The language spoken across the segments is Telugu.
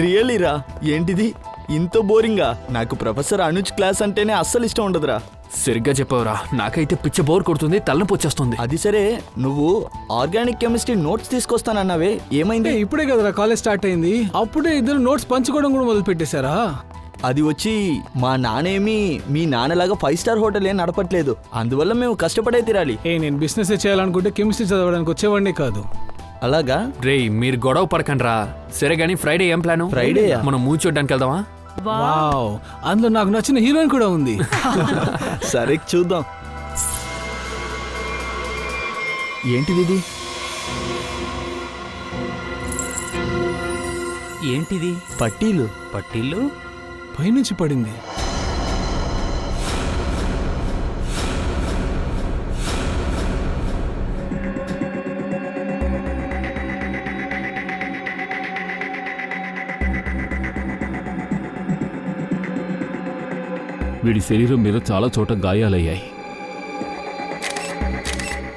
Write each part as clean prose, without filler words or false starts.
రియల్లీ రా? ఏంటిది ఇంత బోరింగా? నాకు ప్రొఫెసర్ అనుజ్ క్లాస్ అంటేనే అస్సలు ఇష్టం ఉండదురా. సరిగ్గా చెప్పావురా, నాకైతే పిచ్చ బోర్ కొడుతుంది, తలనొప్పి వచ్చేస్తుంది. అది సరే, నువ్వు ఆర్గానిక్ కెమిస్ట్రీ నోట్స్ తీసుకొస్తానన్నావే, ఏమైంది? ఇప్పుడే కదరా కాలేజ్ స్టార్ట్ అయింది, అప్పుడే ఇద్దరు నోట్స్ పంచుకోవడం కూడా మొదలు పెట్టేశారా? అది వచ్చి మా నానేమి మీ నాన్నలాగా 5 స్టార్ హోటల్ ఏం నడపట్లేదు, అందువల్ల మేము కష్టపడే తీరాలి. నేను బిజినెస్ చేయాలనుకుంటే కెమిస్ట్రీ చదవడానికి వచ్చేవాడినే కాదు. అలాగా? రేయ్, మీరు గొడవ పడకండి రా. సరే గానీ ఫ్రైడే ఏం ప్లాను? ఫ్రైడే మనం మూవీ చూడడానికి వెళ్దామా? వావ్, అందులో నాకు నచ్చిన హీరోయిన్ కూడా ఉంది. సరే చూద్దాం. ఏంటిది? ఏంటిది? పట్టీలు. పట్టీలు పైనుంచి పడింది. వీడి శరీరం మీద చాలా చోట గాయాలయ్యాయి.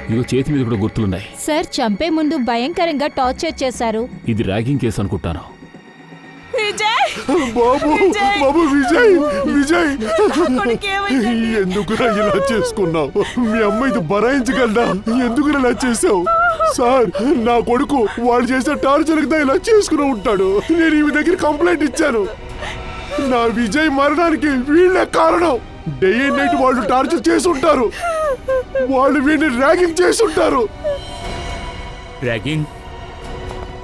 ఇగో చేతి మీద కూడా గుర్తులున్నాయి. సార్, చంపే ముందు భయంకరంగా టార్చర్ చేశారు. ఇది ర్యాగింగ్ కేసు అనుకుంటాను. బాబు విజయ్, విజయ్ ఎందుకురా ఇలా చేసుకున్నావు? మీ అమ్మ ఇది భరాయించగలదా? ఎందుకు ఇలా చేసావు? సార్, నా కొడుకు వాడు చేసే టార్చర్ ఇలా చేసుకుని ఉంటాడు. నేను ఈ దగ్గర కంప్లైంట్ ఇచ్చాను. నా విజయ్ మరణానికి వీళ్ళే కారణం. డే అండ్ నైట్ వాళ్ళు టార్చర్ చేసి ఉంటారు. వాళ్ళు వీడిని ర్యాగింగ్ చేసి ఉంటారు. ర్యాగింగ్?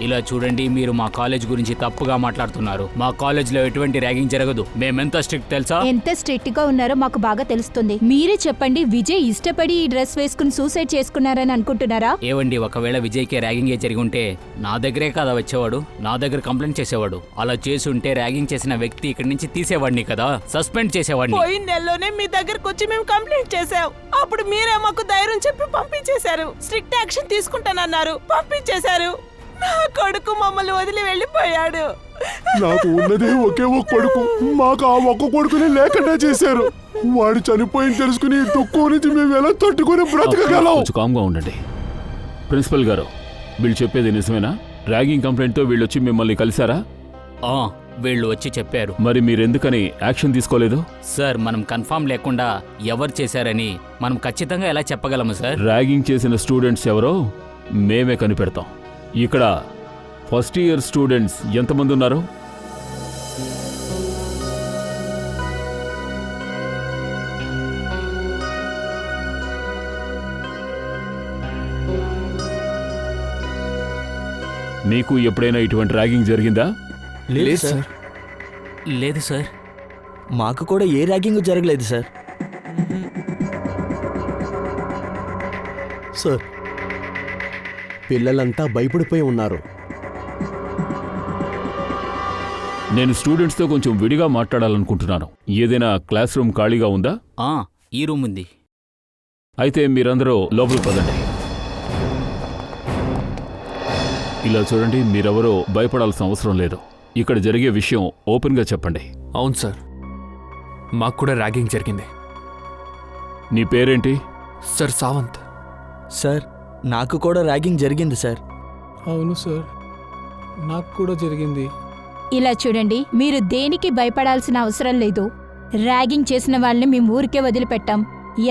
ఇలా చూడండి, మీరు మా కాలేజ్ గురించి తప్పుగా మాట్లాడుతున్నారు. మా కాలేజ్లో ఎటువంటి ర్యాగింగ్ జరగదు. మేమెంత స్ట్రిక్ట్ తెలుసా? ఎంత స్ట్రిక్ట్ గా ఉన్నారో మాకు బాగా తెలుస్తుంది. మీరే చెప్పండి, విజయ్ ఇష్టపడి ఈ డ్రెస్ వేసుకుని సూసైడ్ చేసుకున్నారని అనుకుంటున్నారా? ఏవండి, ఒకవేళ విజయ్కి ర్యాగింగే జరిగి ఉంటే నా దగ్గరే కదా వచ్చేవాడు, నా దగ్గర కంప్లైంట్ చేసేవాడు. అలా చేసి ఉంటే ర్యాగింగ్ చేసిన వ్యక్తి ఇక్కడి నుంచి తీసేవాడిని కదా, సస్పెండ్ చేసేవాడిని. పోయిన నెలలోనే మీ దగ్గరకు వచ్చి మేము కంప్లైంట్ చేసాం. అప్పుడు మీరే మాకు ధైర్యం చెప్పి పంపించేశారు. స్ట్రిక్ట్ యాక్షన్ తీసుకుంటానన్నారు, పంపించేశారు. నా కొడుకు మమ్మల్ని వదిలి వెళ్ళిపోయాడు. నాకు ఉన్నదే ఒకే ఒక్క కొడుకు. మాకు ఆ ఒక్క కొడుకునే లేకుండా చేశారు. వాడు చనిపోయింది తెలుసుకుని దుఃఖం నుంచి మేము ఎలా తట్టుకుని బ్రతకగలం? కొంచెం కామ్గా ఉండండి. ప్రిన్సిపల్ గారు, వీళ్ళు చెప్పేది నిజమేనా? ర్యాగింగ్ కంప్లైంట్తో వీళ్ళు వచ్చి మిమ్మల్ని కలిశారా? వీళ్ళు వచ్చి చెప్పారు. మరి మీరెందుకని యాక్షన్ తీసుకోలేదు? సార్, మనం కన్ఫర్మ్ లేకుండా ఎవరు చేశారని మనం ఖచ్చితంగా ఎలా చెప్పగలము సార్? ర్యాగింగ్ చేసిన స్టూడెంట్స్ ఎవరో మేమే కనిపెడతాం. ఇక్కడ ఫస్ట్ ఇయర్ స్టూడెంట్స్ ఎంతమంది ఉన్నారు? మీకు ఎప్పుడైనా ఇటువంటి ర్యాగింగ్ జరిగిందా? లేదు సార్. లేదు సార్. మాకు కూడా ఏ ర్యాగింగ్ జరగలేదు సార్. సార్, పిల్లలంతా భయపడిపోయి ఉన్నారు. నేను స్టూడెంట్స్తో కొంచెం విడిగా మాట్లాడాలనుకుంటున్నాను. ఏదైనా క్లాస్ రూమ్ ఖాళీగా ఉందా? ఈ రూమ్ ఉంది. అయితే మీరందరూ లోపలికి పదండి. ఇలా చూడండి, మీరెవరో భయపడాల్సిన అవసరం లేదు. ఇక్కడ జరిగే విషయం ఓపెన్గా చెప్పండి. అవును సార్, మాకు కూడా ర్యాగింగ్ జరిగింది. నీ పేరేంటి? సార్, సావంత్. సార్, నాకు కూడా ర్యాగింగ్ జరిగింది సార్. అవును సార్, నాకు కూడా జరిగింది. ఇలా చూడండి, మీరు దేనికి భయపడాల్సిన అవసరం లేదు. ర్యాగింగ్ చేసిన వాళ్ళని మేము ఊరికే వదిలిపెట్టాం.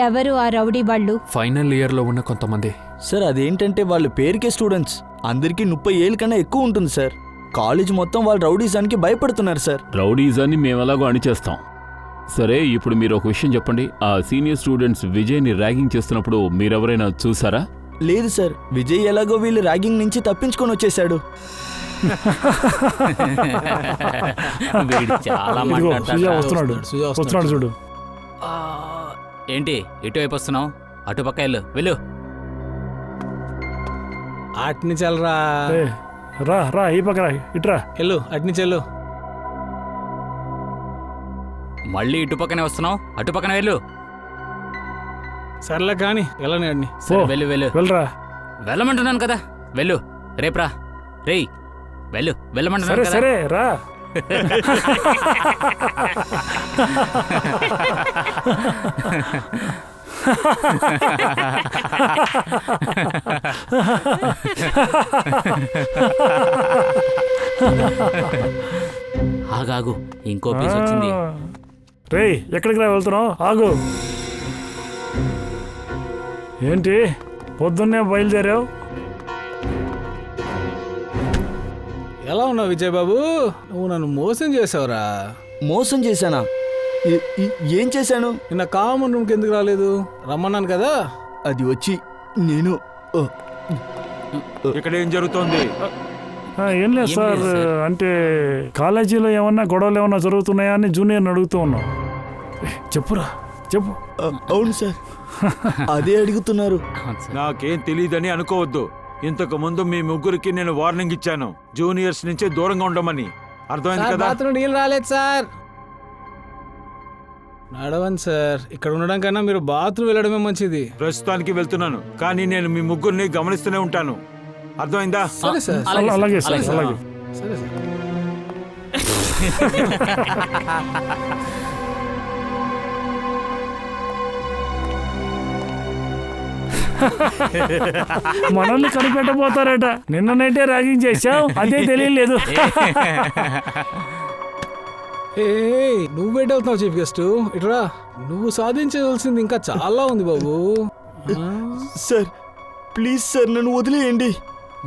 ఎవరు ఆ రౌడీ వాళ్ళు? ఫైనల్ ఇయర్లో ఉన్న కొంతమంది. సార్, అదేంటంటే వాళ్ళు పేరుకే స్టూడెంట్స్. అందరికీ 30 ఏళ్ళ కన్నా ఎక్కువ ఉంటుంది సార్. కాలేజ్ మొత్తం వాళ్ళు రౌడీజానికి భయపడుతున్నారు సార్. రౌడీజాన్ని మేమెలాగో అణిచేస్తాం. సరే, ఇప్పుడు మీరు ఒక విషయం చెప్పండి. ఆ సీనియర్ స్టూడెంట్స్ విజయ్ని ర్యాగింగ్ చేస్తున్నప్పుడు మీరెవరైనా చూసారా? లేదు సార్, విజయ్ ఎలాగో వీళ్ళు ర్యాగింగ్ నుంచి తప్పించుకొని వచ్చేసాడు. వీడు చాలా వస్తున్నాడు చూడు. ఏంటి ఇటువైపు వస్తున్నావు? అటుపక్క వెళ్ళు. అట్ని చల్లరా. రా ఈ పక్క రా, ఇట్రా. వెళ్ళు, అట్ని చెల్లు. మళ్ళీ ఇటుపక్కనే వస్తున్నావు? అటుపక్కన వెళ్ళు. సర్లే కానీ వెళ్ళని అడిని. వెళ్ళు వెళ్ళరా. వెళ్ళమంటున్నాను కదా, వెళ్ళు. రేప్రా. రేయ్, వెళ్ళమంటున్నాను కదా. సరే రా. ఆగాగు, ఇంకో పీస్ వచ్చింది. రే ఎక్కడికి రా వెళ్తున్నావు? ఆగు. ఏంటి పొద్దున్నే బయలుదేరావు? ఎలా ఉన్నావు విజయ్ బాబు? నువ్వు నన్ను మోసం చేసావురా. మోసం చేశానా? ఏం చేశాను? నిన్న కామన్ రూమ్కి ఎందుకు రాలేదు? రమ్మన్నాను కదా. అది వచ్చి నేను ఇక్కడ ఏం జరుగుతోంది? ఏం లేదు సార్, అంటే కాలేజీలో ఏమన్నా గొడవలు ఏమన్నా జరుగుతున్నాయా అని జూనియర్ని అడుగుతూ ఉన్నాం. చెప్పురా చెప్పు. అవును సార్, అదే అడుగుతున్నారు. నాకేం తెలియదని అనుకోవద్దు. ఇంతకు ముందు మీ ముగ్గురికి నేను వార్నింగ్ ఇచ్చాను, జూనియర్స్ నుంచి దూరంగా ఉండమని. అర్థమైంది కదా? బాత్రూమ్ నీళ్ళు రాలేదు సార్. నడవండి సార్, ఇక్కడ ఉండడం కన్నా మీరు బాత్రూమ్ వెళ్ళడమే మంచిది. ప్రస్తుతానికి వెళ్తున్నాను, కానీ నేను మీ ముగ్గురిని గమనిస్తూనే ఉంటాను. అర్థమైందా? సరే సార్. అలాగే సార్, అలాగే. సరే సార్. మనల్ని కనిపెట్టబోతారట. నిన్ననైతే ర్యాగింగ్ చేశావు, అదే తెలియలేదు. నువ్వేటవుతున్నావు చీఫ్ గెస్ట్? ఇట్రా, నువ్వు సాధించవలసింది ఇంకా చాలా ఉంది బాబు. సార్ ప్లీజ్ సార్, నన్ను వదిలేయండి.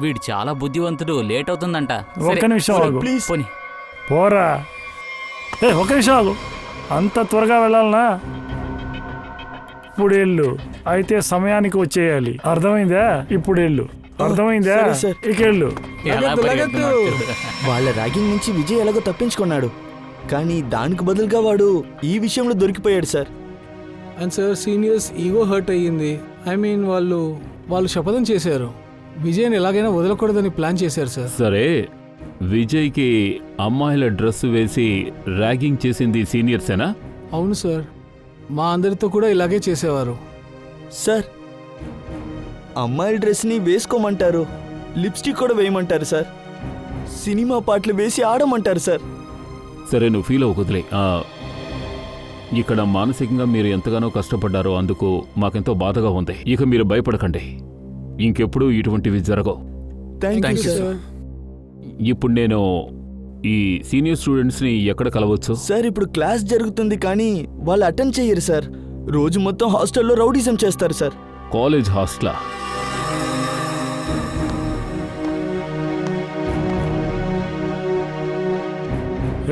వీడు చాలా బుద్ధివంతుడు, లేట్ అవుతుందంట. ఒక్క నిమిషం ఆగు. ప్లీజ్. పోనీ. పోరా. ఒక్క నిమిషం ఆగు. అంత త్వరగా వెళ్ళాలనా? ఇప్పుడు వెళ్ళు, అయితే సమయానికి వచ్చేయాలి. అర్థమైందా? ఇప్పుడు వెళ్ళు. అర్థమైందా? సరే సార్. ఇక వెళ్ళు. ఎలా పరిగెడుతున్నాడు చూడు. వాళ్ళ ర్యాగింగ్ నుంచి విజయ్ ఎలాగో తప్పించుకున్నాడు, కానీ దానికి బదులుగా వాడు ఈ విషయంలో దొరికిపోయాడు sir. And sir, seniors ego hurt అయ్యింది. ఐ మీన్ వాళ్ళు శపథం చేశారు, విజయ్ని ఎలాగైనా వదలకూడదని ప్లాన్ చేశారు సార్. సరే, విజయ్కి అమ్మాయిల డ్రెస్ వేసి ర్యాగింగ్ చేసింది సీనియర్సేనా? అవును సార్, మా అందరితో కూడా ఇలాగే చేసేవారు. సార్ అమ్మాయిల డ్రెస్ని వేసుకోమంటారు, లిప్స్టిక్ కూడా వేయమంటారు సార్, సినిమా పాటలు వేసి ఆడమంటారు సార్. సరే, నువ్వు ఫీల్ అవ్వకుదిలే. ఇక్కడ మానసికంగా మీరు ఎంతగానో కష్టపడ్డారో అందుకు మాకెంతో బాధగా ఉంది. ఇక మీరు భయపడకండి, ఇంకెప్పుడు ఇటువంటివి జరగవు. Thank you sir. ఇప్పుడు నేను ఈ సీనియర్ స్టూడెంట్స్ని ఎక్కడ కలవచ్చు? సార్ ఇప్పుడు క్లాస్ జరుగుతుంది, కానీ వాళ్ళు అటెండ్ చెయ్యరు సార్. రోజు మొత్తం హాస్టల్లో రౌడీజం చేస్తారు సార్. కాలేజ్ హాస్టలా?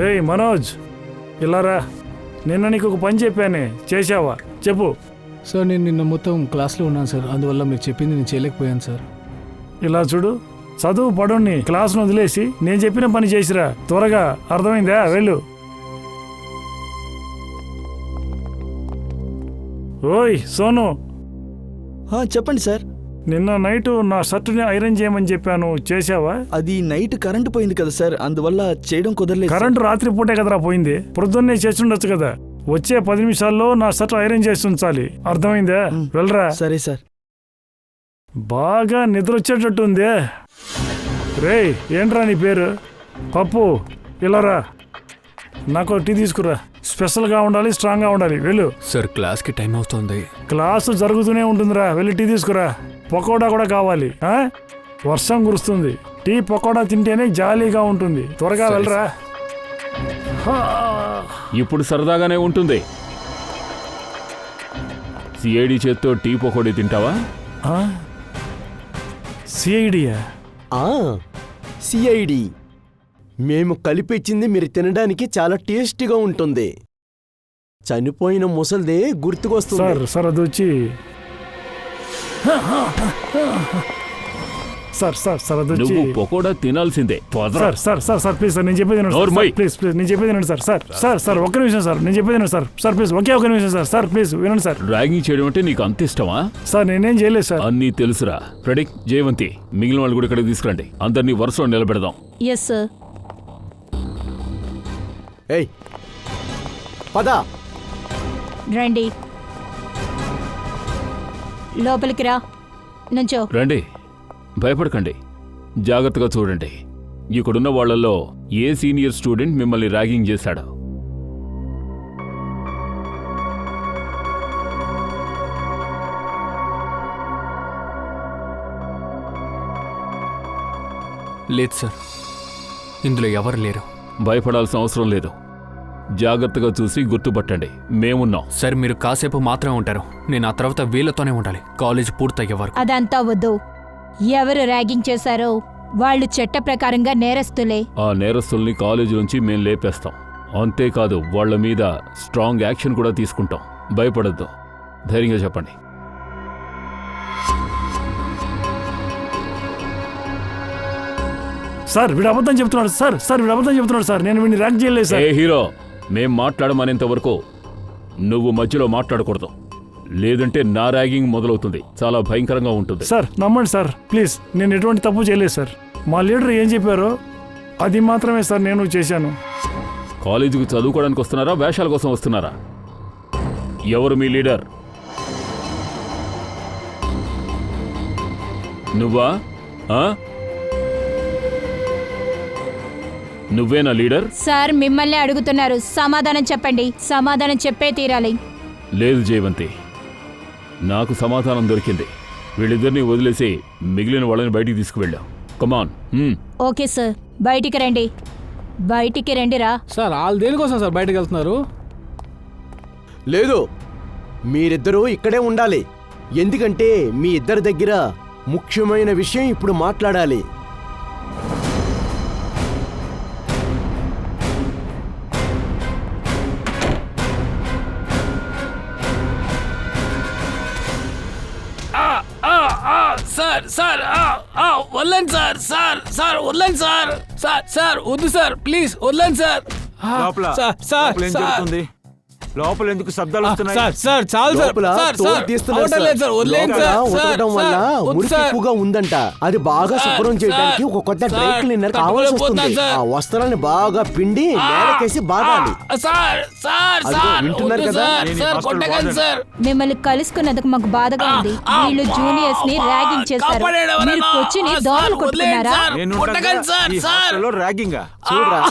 ఏయ్ మనోజ్, ఇలా రా. నిన్న నీకు ఒక పని చెప్పానే, చేశావా? చెప్పు. సార్, నేను నిన్న మొత్తం క్లాస్లో ఉన్నాను సార్, అందువల్ల మీరు చెప్పింది నేను చేయలేకపోయాను సార్. ఇలా చూడు, చదువు పడుని క్లాసును వదిలేసి నేను చెప్పిన పని చేసిరా త్వరగా. అర్థమైందా? వెళ్ళు. ఓయ్ సోను, చెప్పండి సార్. నిన్న నైట్ నా షర్టుని ఐరన్ చేయమని చెప్పాను, చేశావా? అది నైట్ కరెంట్ పోయింది కదా సార్, అందువల్ల చేయడం కుదరలేదు. కరెంటు రాత్రి పూటే కదరా పోయింది, ప్రొద్దున్నే చేసి ఉండొచ్చు కదా. వచ్చే 10 నిమిషాల్లో నా షర్ట్ ఐరన్ చేసి ఉంచాలి. అర్థమైందా? వెళ్ళరా. సరే సార్. బాగా నిద్ర వచ్చేటట్టుందే. రే, ఏంట్రా నీ పేరు? పప్పు, ఇలా రా. నాకు టీ తీసుకురా. స్పెషల్గా ఉండాలి, స్ట్రాంగ్గా ఉండాలి. వెళ్ళు. సార్, క్లాస్కి టైం అవుతుంది. క్లాసు జరుగుతూనే ఉంటుందిరా, వెళ్ళి టీ తీసుకురా. పకోడా కూడా కావాలి. వర్షం కురుస్తుంది, టీ పకోడా తింటేనే జాలీగా ఉంటుంది. త్వరగా వెళ్ళరా. ఇప్పుడు సరదాగానే ఉంటుంది. సిఐడి చేత్తో టీ పకోడీ తింటావా? సిఐడియా? సిఐడి మేము కలిపిచ్చింది మీరు తినడానికి చాలా టేస్టీగా ఉంటుంది. చనిపోయిన ముసల్దే గుర్తుకొస్తుంది. సార్ అది వచ్చి సార్ అది వచ్చి నువ్వు పకోడా తినాల్సిందే. సార్ ప్లీజ్ సార్, నేను చెప్పేది ప్లీజ్ నేను చెప్పేది వినండి సార్. ఒక్క నిమిషం సార్, నేను చెప్పేది వినండి సార్ ప్లీజ్, ఒకే ఒక నిమిషం సార్ ప్లీజ్ వినండి సార్. ర్యాగింగ్ చేయడం అంటే నీకు అంత ఇష్టమా? సార్ నేనేం చేయలేదు సార్. అన్నీ తెలుసురా. రెడీ, జయవంతి, మిగిలిన వాళ్ళు కూడా ఇక్కడికి తీసుకురండి. అందరినీ వరుసలో నిలబెడదాం. Yes sir. ఏయ్ పద. రండి, లోపలికి రా. నుంచో. రండి, భయపడకండి, జాగ్రత్తగా చూడండి. ఇక్కడున్న వాళ్లలో ఏ సీనియర్ స్టూడెంట్ మిమ్మల్ని ర్యాగింగ్ చేశాడు? లేదు సార్, ఇందులో ఎవరు లేరు. భయపడాల్సిన అవసరం లేదు. జాగ్రత్తగా చూసి గుర్తుపట్టండి, మేమున్నాం. సార్ మీరు కాసేపు మాత్రమే ఉంటారు. నేను ఆ తర్వాత వీళ్ళతోనే ఉండాలి కాలేజ్ పూర్తయ్యే వరకు. అదంతా వద్దు. ఎవరు ర్యాగింగ్ చేశారో వాళ్ళు చట్ట ప్రకారంగా నేరస్తులే. ఆ నేరస్తుల్ని కాలేజీ నుంచి మేం లేపేస్తాం. అంతేకాదు వాళ్ళ మీద స్ట్రాంగ్ యాక్షన్ కూడా తీసుకుంటాం. భయపడద్దు, ధైర్యంగా చెప్పండి. సార్ వీడు అబద్ధం చెప్తున్నాడు సార్. సార్ వీడు అబద్ధం చెప్తున్నాడు సార్. నేను వీడిని ర్యాక్ చేయలేదు సార్. ఏ హీరో, మేం మాట్లాడమనేంత వరకు నువ్వు మధ్యలో మాట్లాడకూడదు, లేదంటే నా ర్యాగింగ్ మొదలవుతుంది. చాలా భయంకరంగా ఉంటుంది. సార్ నమ్మండి సార్ ప్లీజ్. నేను ఎటువంటి తప్పు చేయలేదు సార్. మా లీడర్ ఏం చెప్పారో అది మాత్రమే సార్ నేను చేశాను. కాలేజీకి చదువుకోవడానికి వస్తున్నారా, వేషాల కోసం వస్తున్నారా? ఎవరు మీ లీడర్? నువ్వా? నువ్వేనా లీడర్? సార్ మిమ్మల్ని అడుగుతున్నారు, సమాధానం చెప్పండి. సమాధానం చెప్పే తీరాలి. లేదు జయవంతి, నాకు సమాధానం దొరికింది. వీళ్ళిద్దరిని వదిలేసి మిగిలిన వాళ్ళని బయటికి తీసుకువెళ్ళాం. కమాన్. ఓకే సార్, బయటికి రండి. బయటికి రండిరా. సార్ వాళ్ళు దేనికోసం సార్ బయటకు వెళ్తున్నారు? లేదు, మీరిద్దరూ ఇక్కడే ఉండాలి. ఎందుకంటే మీ ఇద్దరి దగ్గర ముఖ్యమైన విషయం ఇప్పుడు మాట్లాడాలి. సార్ సార్ వదలండి సార్. సార్ సార్ వదలండి సార్. సార్ సార్ వద్దు సార్, ప్లీజ్ వదలండి సార్. లోపల లోపల ఏం జరుగుతుంది? లోపల ఎందుకు శబ్దాలు వస్తున్నాయి? సార్ చాలు సార్. లోపల తోలు తీస్తున్నారు సార్. లోపల ఉతకడం వల్ల మురికి ఎక్కువగా ఉందంట. అది బాగా శుభ్రం చేయడానికి ఒక కొత్త డ్రై క్లీనర్ కావాల్సి వస్తుంది. ఆ వస్త్రాన్ని బాగా పిండి నేలకేసి బాగాలి. వింటున్నారు కదా? మిమ్మల్ని కలుసుకున్నందుకు మాకు బాధగా ఉంది. వీళ్ళు జూనియర్స్ ని ర్యాగింగ్ చేస్తారు. మీరు కొచ్చిని దోమలు కొట్టుకున్నారా? ర్యాగింగ్ చూడరా,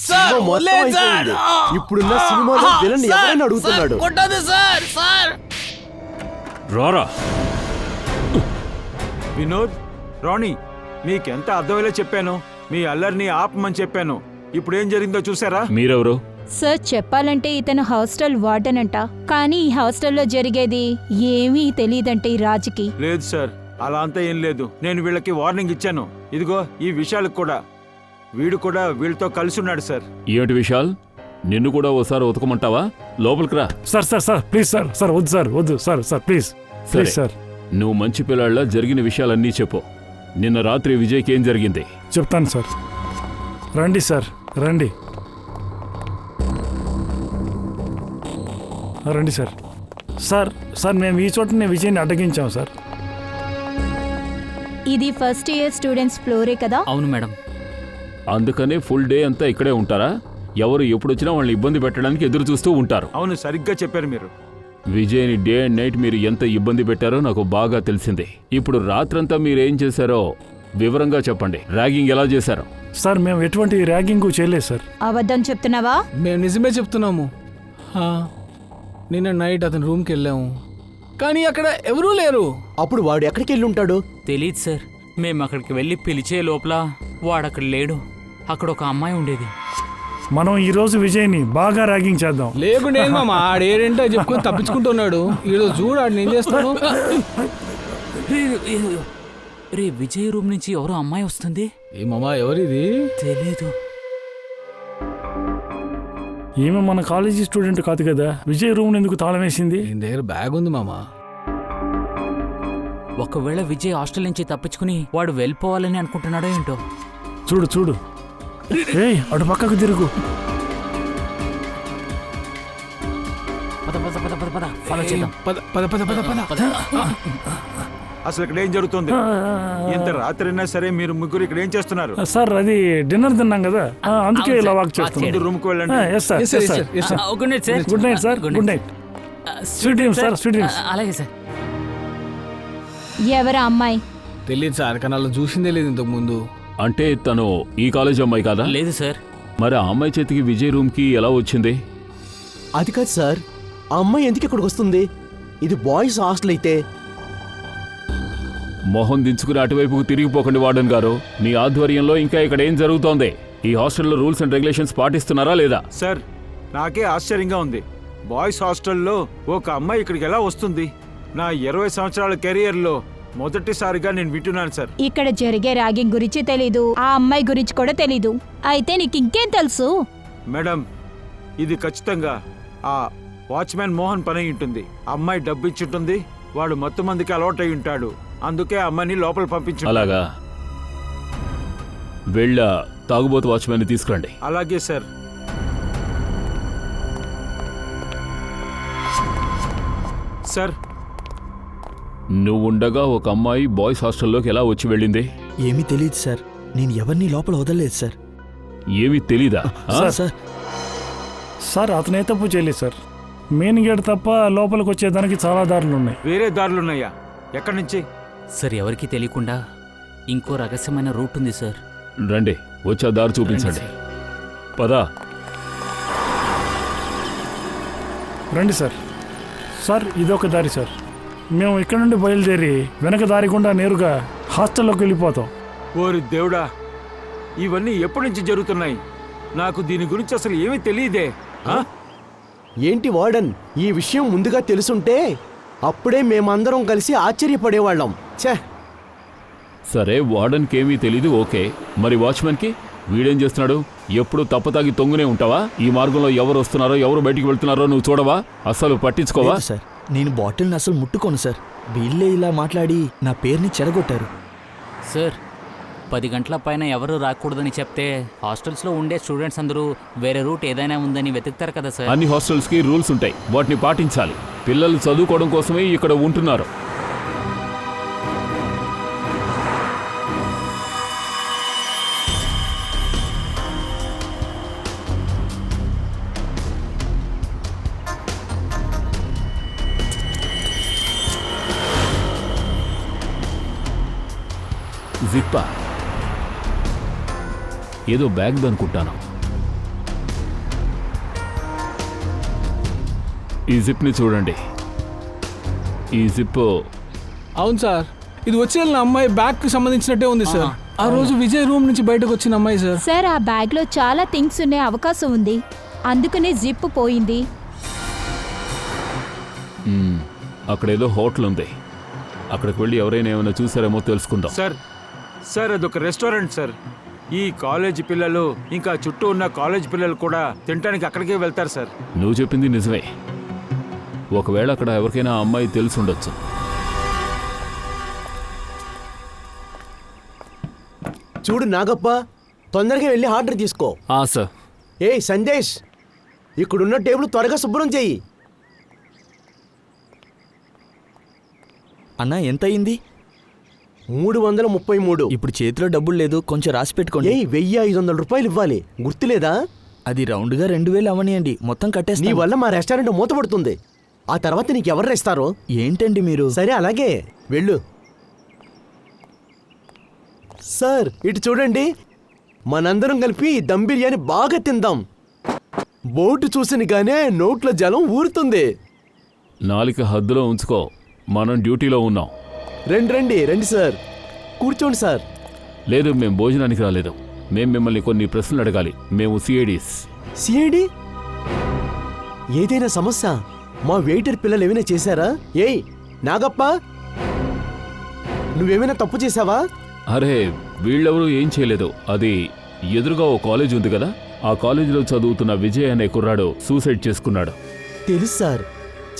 సినిమా మొత్తం అయిపోయింది. ఇప్పుడున్న సినిమాలో విలన్ ఎవరైనా అడుగుతున్నాడు. రారా వినోద్, రాణి, మీకెంత అర్థమయ్యేలా చెప్పాను. మీ అల్లరిని ఆపమని చెప్పాను. ఇప్పుడు ఏం జరిగిందో చూసారా? మీరెవరు? సార్ చెప్పాలంటే ఇతను హాస్టల్ వార్డెన్ అంట. కానీ ఈ హాస్టల్లో జరిగేది ఏమీ తెలియదంటే ఈ రాజుకి. లేదు సార్, అలా అంతా ఏం లేదు. నేను వీళ్ళకి వార్నింగ్ ఇచ్చాను. ఇదిగో ఈ విషయాలకు కూడా. వీడు కూడా వీళ్ళతో కలిసి ఉన్నాడు సార్. ఏమిటి విశాల్, నిన్ను కూడా ఓసారి ఉతకమంటావా? లోపలికి రా. Sir sir sir please sir. Sir వద్దు సార్, వద్దు sir. Sir please please sir. నువ్వు మంచి పిల్లాళ్ళ జరిగిన విషయాలన్నీ చెప్పు. నిన్న రాత్రి విజయ్కి ఏం జరిగింది? చెప్తాను సార్. రండి సార్, రండి రండి సార్. సార్ సార్ మేము ఈ చోటనే విజయ్ని అడ్డగించాం సార్. ఇది ఫస్ట్ ఇయర్ స్టూడెంట్స్ ఫ్లోరే కదా? అవును మేడం. అందుకనే ఫుల్ డే అంతా ఇక్కడే ఉంటారా? ఎవరు ఎప్పుడొచ్చినా వాళ్ళని ఇబ్బంది పెట్టడానికి ఎదురు చూస్తూ ఉంటారు. అవును, సరిగ్గా చెప్పారు మీరు. విజయ్ని డే అండ్ నైట్ మీరు ఎంత ఇబ్బంది పెట్టారో నాకు బాగా తెలిసింది. ఇప్పుడు రాత్రంతా మీరేం చేశారో వివరంగా చెప్పండి. ర్యాగింగ్ ఎలా చేశారో? సార్ మేము ఎటువంటి ర్యాగింగ్ చేయలేదు సార్. అబద్ధం చెప్తున్నావా? మేము నిజమే చెప్తున్నాము. నిన్న నైట్ అతని రూమ్కి వెళ్ళాము, కానీ అక్కడ ఎవరూ లేరు. అప్పుడు వాడు ఎక్కడికి వెళ్ళి ఉంటాడు? తెలీదు సార్. మేము అక్కడికి వెళ్ళి పిలిచే లోపల వాడక్కడ లేడు. అక్కడ ఒక అమ్మాయి ఉండేది. మనం ఈ రోజు విజయ్ని బాగా ర్యాగింగ్ చేద్దాం. లేకుంటే మామ ఆడేంటో చెప్పుకొని తప్పించుకుంటున్నాడు. ఈరోజు చూడు ఆడు ఏం చేస్తాడు. రే, విజయ్ రూమ్ నుంచి ఎవరో అమ్మాయి వస్తుంది. ఏ మామా ఎవరిది? తెలీదు. ఈమె మన కాలేజీ స్టూడెంట్ కాదు కదా. విజయ్ రూమ్ ఎందుకు తాళం వేసింది? దీని దగ్గర బ్యాగ్ ఉంది మామా. ఒకవేళ విజయ్ హాస్టల్ నుంచి తప్పించుకుని వాడు వెళ్ళిపోవాలని అనుకుంటున్నాడో ఏంటో. చూడు చూడు. ఏయ్ అటు పక్కకు తిరుగు. పద పద పద పద పద ఫాలో చేద్దాం. పద పద పద పద పద. అసలు ఇక్కడ ఏం జరుగుతుంది? ఇంత రాత్రి అయినా సరే మీరు ముగ్గురు ఇక్కడ ఏం చేస్తున్నారు? సార్ అది డిన్నర్ తిన్నాం కదా, అందుకే ఇలా వాక్ చేస్తున్నాం. రూమ్ కు వెళ్ళండి. Good night sir. Good night sir. Good night. Sweet dreams sir, sweet dreams. అలాగే సార్. ఎవరా అమ్మాయి? తెలియదు సార్, కానీ అలా చూసిందే లేదు ఇంతకు ముందు. అంటే తను ఈ కాలేజ్ అమ్మాయి కాదా? లేదు సార్. మరి ఆ అమ్మాయి చేతికి విజయ్ రూమ్కి ఎలా వచ్చింది? అది కాదు సార్, ఆ అమ్మాయి ఎందుకు ఇక్కడికి వస్తుంది? ఇది బాయ్స్ హాస్టల్ అయితే. మొహం దించుకుని అటువైపుకు తిరిగిపోకండి వార్డెన్ గారు. మీ ఆధ్వర్యంలో ఇంకా ఇక్కడ ఏం జరుగుతోంది? ఈ హాస్టల్లో రూల్స్ అండ్ రెగ్యులేషన్స్ పాటిస్తున్నారా లేదా? సార్ నాకే ఆశ్చర్యంగా ఉంది. బాయ్స్ హాస్టల్లో ఒక అమ్మాయి ఇక్కడికి ఎలా వస్తుంది? నా 20 సంవత్సరాల కెరియర్లో మొదటిసారిగా నేను వింటున్నాను సార్. ఇక్కడ జరిగే ర్యాగింగ్ గురించి తెలీదు, ఆ అమ్మాయి గురించి కూడా తెలీదు. అయితే నీకు ఇంకేం తెలుసు? మేడం, ఇది ఖచ్చితంగా ఆ వాచ్మ్యాన్ మోహన్ పని అయి ఉంటుంది. అమ్మాయి డబ్బు ఇచ్చుంటుంది, వాడు మొత్తం మందికి అలవాటు అయి ఉంటాడు. అందుకే అమ్మాయిని లోపల పంపించు. అలాగా, వెళ్ళ తాగుబోతు వాచ్మెన్ తీసుకురండి. అలాగే సార్. సార్, నువ్వుండగా ఒక అమ్మాయి బాయ్స్ హాస్టల్లోకి ఎలా వచ్చి వెళ్ళింది? ఏమీ తెలియదు సార్. నేను ఎవరిని లోపల వదలలేదు సార్. ఏమీ తెలీదా? సార్ సార్ అతనే తప్పు చేయలేదు సార్. మెయిన్ గేట్ తప్ప లోపలికి వచ్చేదానికి చాలా దారులు ఉన్నాయి. వేరే దారులున్నాయా? ఎక్కడి నుంచి? సార్ ఎవరికీ తెలియకుండా ఇంకో రహస్యమైన రూట్ ఉంది సార్. రండి, వచ్చా దారి చూపించండి. పదా. రండి సార్. సార్ ఇదొక దారి సార్. మేము ఇక్కడ నుండి బయలుదేరి వెనక దారి గుండా నేరుగా హాస్టల్లోకి వెళ్ళిపోతాం. ఓరి దేవుడా, ఇవన్నీ ఎప్పటి నుంచి జరుగుతున్నాయి? నాకు దీని గురించి అసలు ఏమీ తెలియదే. ఏంటి వార్డన్, ఈ విషయం ముందుగా తెలుసుంటే అప్పుడే మేమందరం కలిసి ఆశ్చర్యపడేవాళ్ళం. ఛే! సరే, వార్డెన్కి ఏమీ తెలీదు, ఓకే. మరి వాచ్మెన్కి వీడేం చేస్తున్నాడు? ఎప్పుడు తప్పతాగి తొంగునే ఉంటావా? ఈ మార్గంలో ఎవరు వస్తున్నారో ఎవరు బయటికి వెళ్తున్నారో నువ్వు చూడవా? అస్సలు పట్టించుకోవా? లేదు సార్, నేను బాటిల్ని అసలు ముట్టుకోను సార్. వీళ్ళే ఇలా మాట్లాడి నా పేరుని చెడగొట్టారు. సార్ 10 గంటల పైన ఎవరు రాకూడదని చెప్తే హాస్టల్స్లో ఉండే స్టూడెంట్స్ అందరూ వేరే రూట్ ఏదైనా ఉందని వెతుకుతారు కదా సార్. అన్ని హాస్టల్స్కి రూల్స్ ఉంటాయి, వాటిని పాటించాలి. పిల్లలు చదువుకోవడం కోసమే ఇక్కడ ఉంటున్నారు. జిప్పా ఏదో బ్యాగ్ అనుకుంటాను. ఈ జిప్ని చూడండి. ఈ జిప్ అవును సార్, ఇది వచ్చి వెళ్ళిన అమ్మాయి బ్యాగ్ కి సంబంధించినట్టే ఉంది సార్. ఆ రోజు విజయ్ రూమ్ నుంచి బయటకు వచ్చిన అమ్మాయి సార్. సార్ ఆ బ్యాగ్ లో చాలా థింగ్స్ ఉండే అవకాశం ఉంది, అందుకనే జిప్ పోయింది. అక్కడేదో హోటల్ ఉంది, అక్కడికి వెళ్ళి ఎవరైనా ఏమైనా చూసారేమో తెలుసుకుందాం. సార్ అదొక రెస్టారెంట్ సార్. ఈ కాలేజ్ పిల్లలు ఇంకా చుట్టూ ఉన్న కాలేజ్ పిల్లలు కూడా తినడానికి అక్కడికే వెళ్తారు సార్. నువ్వు చెప్పింది నిజమే. ఒకవేళ అక్కడ ఎవరికైనా ఆ అమ్మాయి తెలుసుండొచ్చు. చూడు నాగప్ప, తొందరగా వెళ్ళి ఆర్డర్ తీసుకో. సార్. ఏయ్ సందేశ్, ఇక్కడున్న టేబుల్ త్వరగా శుభ్రం చెయ్యి. అన్నా ఎంత అయింది? 333. ఇప్పుడు చేతిలో డబ్బులు లేదు, కొంచెం రాసి పెట్టుకోండి. 1500 రూపాయలు ఇవ్వాలి, గుర్తులేదా? అది రౌండ్గా 2000 అవనియండి, మొత్తం నీ కట్టేస్తా. వల్ల మా రెస్టారెంట్ మూతపడుతుంది. ఆ తర్వాత నీకెవరు ఇస్తారో? ఏంటండి మీరు? సరే అలాగే వెళ్ళు. సార్ ఇటు చూడండి, మనందరం కలిపి దమ్ బిర్యానీ బాగా తిందాం. బోటు చూసినగానే నోట్లో జలం ఊరుతుంది. నాలిక హద్దులో ఉంచుకో, మనం డ్యూటీలో ఉన్నాం. రండి సార్, కూర్చోండి సార్. లేదు, మేము భోజనానికి రాలేదు. మేము మిమ్మల్ని కొన్ని ప్రశ్నలు అడగాలి. మేము సిఐడీస్. సిఐడి? ఏదైనా సమస్య? మా వెయిటర్ పిల్లలు ఏమైనా చేశారా? ఏయ్ నాగప్ప, నువ్వేమైనా తప్పు చేశావా? అరే, వీళ్ళెవరూ ఏం చేయలేదు. అది ఎదురుగా ఓ కాలేజ్ ఉంది కదా, ఆ కాలేజీలో చదువుతున్న విజయ్ అనే కుర్రాడు సూసైడ్ చేసుకున్నాడు. తెలుసు సార్,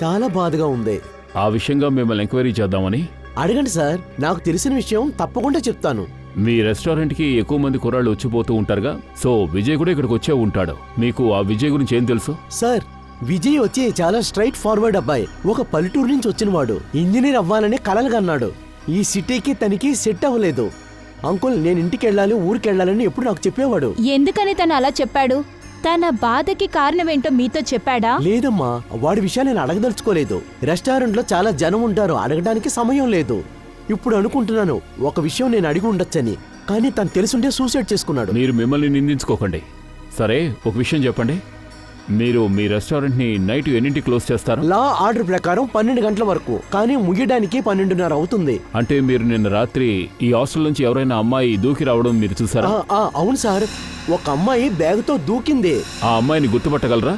చాలా బాధగా ఉంది. ఆ విషయంగా మిమ్మల్ని ఎంక్వైరీ చేద్దామని. అడగండి సార్, నాకు తెలిసిన విషయం తప్పకుండా చెప్తాను. మీ రెస్టారెంట్కి ఎక్కువ మంది కుర్రాళ్ళు వచ్చిపోతూ ఉంటారుగా, సో విజయ్ కూడా ఇక్కడికి వచ్చే ఉంటాడు. మీకు ఆ విజయ్ గురించి ఏం తెలుసు? సార్, విజయ్ వచ్చి చాలా స్ట్రైట్ ఫార్వర్డ్ అబ్బాయి. ఒక పల్లెటూరు నుంచి వచ్చినవాడు. ఇంజనీర్ అవ్వాలని కలలుగన్నాడు. ఈ సిటీకి తనకి సెట్ అవ్వలేదు. అంకుల్, నేను ఇంటికి వెళ్ళాలి, ఊరికి వెళ్ళాలని ఎప్పుడు నాకు చెప్పేవాడు. ఎందుకని తను అలా చెప్పాడు? తన బాధకి కారణమేంటో మీతో చెప్పాడా? లేదమ్మా, వాడి విషయాలు నేను అడగదలుచుకోలేదు. రెస్టారెంట్లో చాలా జనం ఉంటారు, అడగడానికి సమయం లేదు. ఇప్పుడు అనుకుంటున్నాను ఒక విషయం నేను అడిగి ఉండొచ్చని, కానీ తను తెలుసుంటే సూసైడ్ చేసుకున్నాడు. మీరు మిమ్మల్ని నిందించుకోకండి. సరే, ఒక విషయం చెప్పండి. మీరు మీ రెస్టారెంట్ని నైట్ ఎన్నింటి క్లోజ్ చేస్తారు? లా ఆర్డర్ ప్రకారం 12 గంటల వరకు, కానీ ముగియడానికి 12:30 అవుతుంది. అంటే మీరు నిన్న రాత్రి ఈ హాస్టల్ నుంచి ఎవరైనా అమ్మాయి దూకి రావడం మీరు చూసారా? అవును సార్, ఒక అమ్మాయి బ్యాగుతో దూకింది. ఆ అమ్మాయిని గుర్తుపట్టగలరా?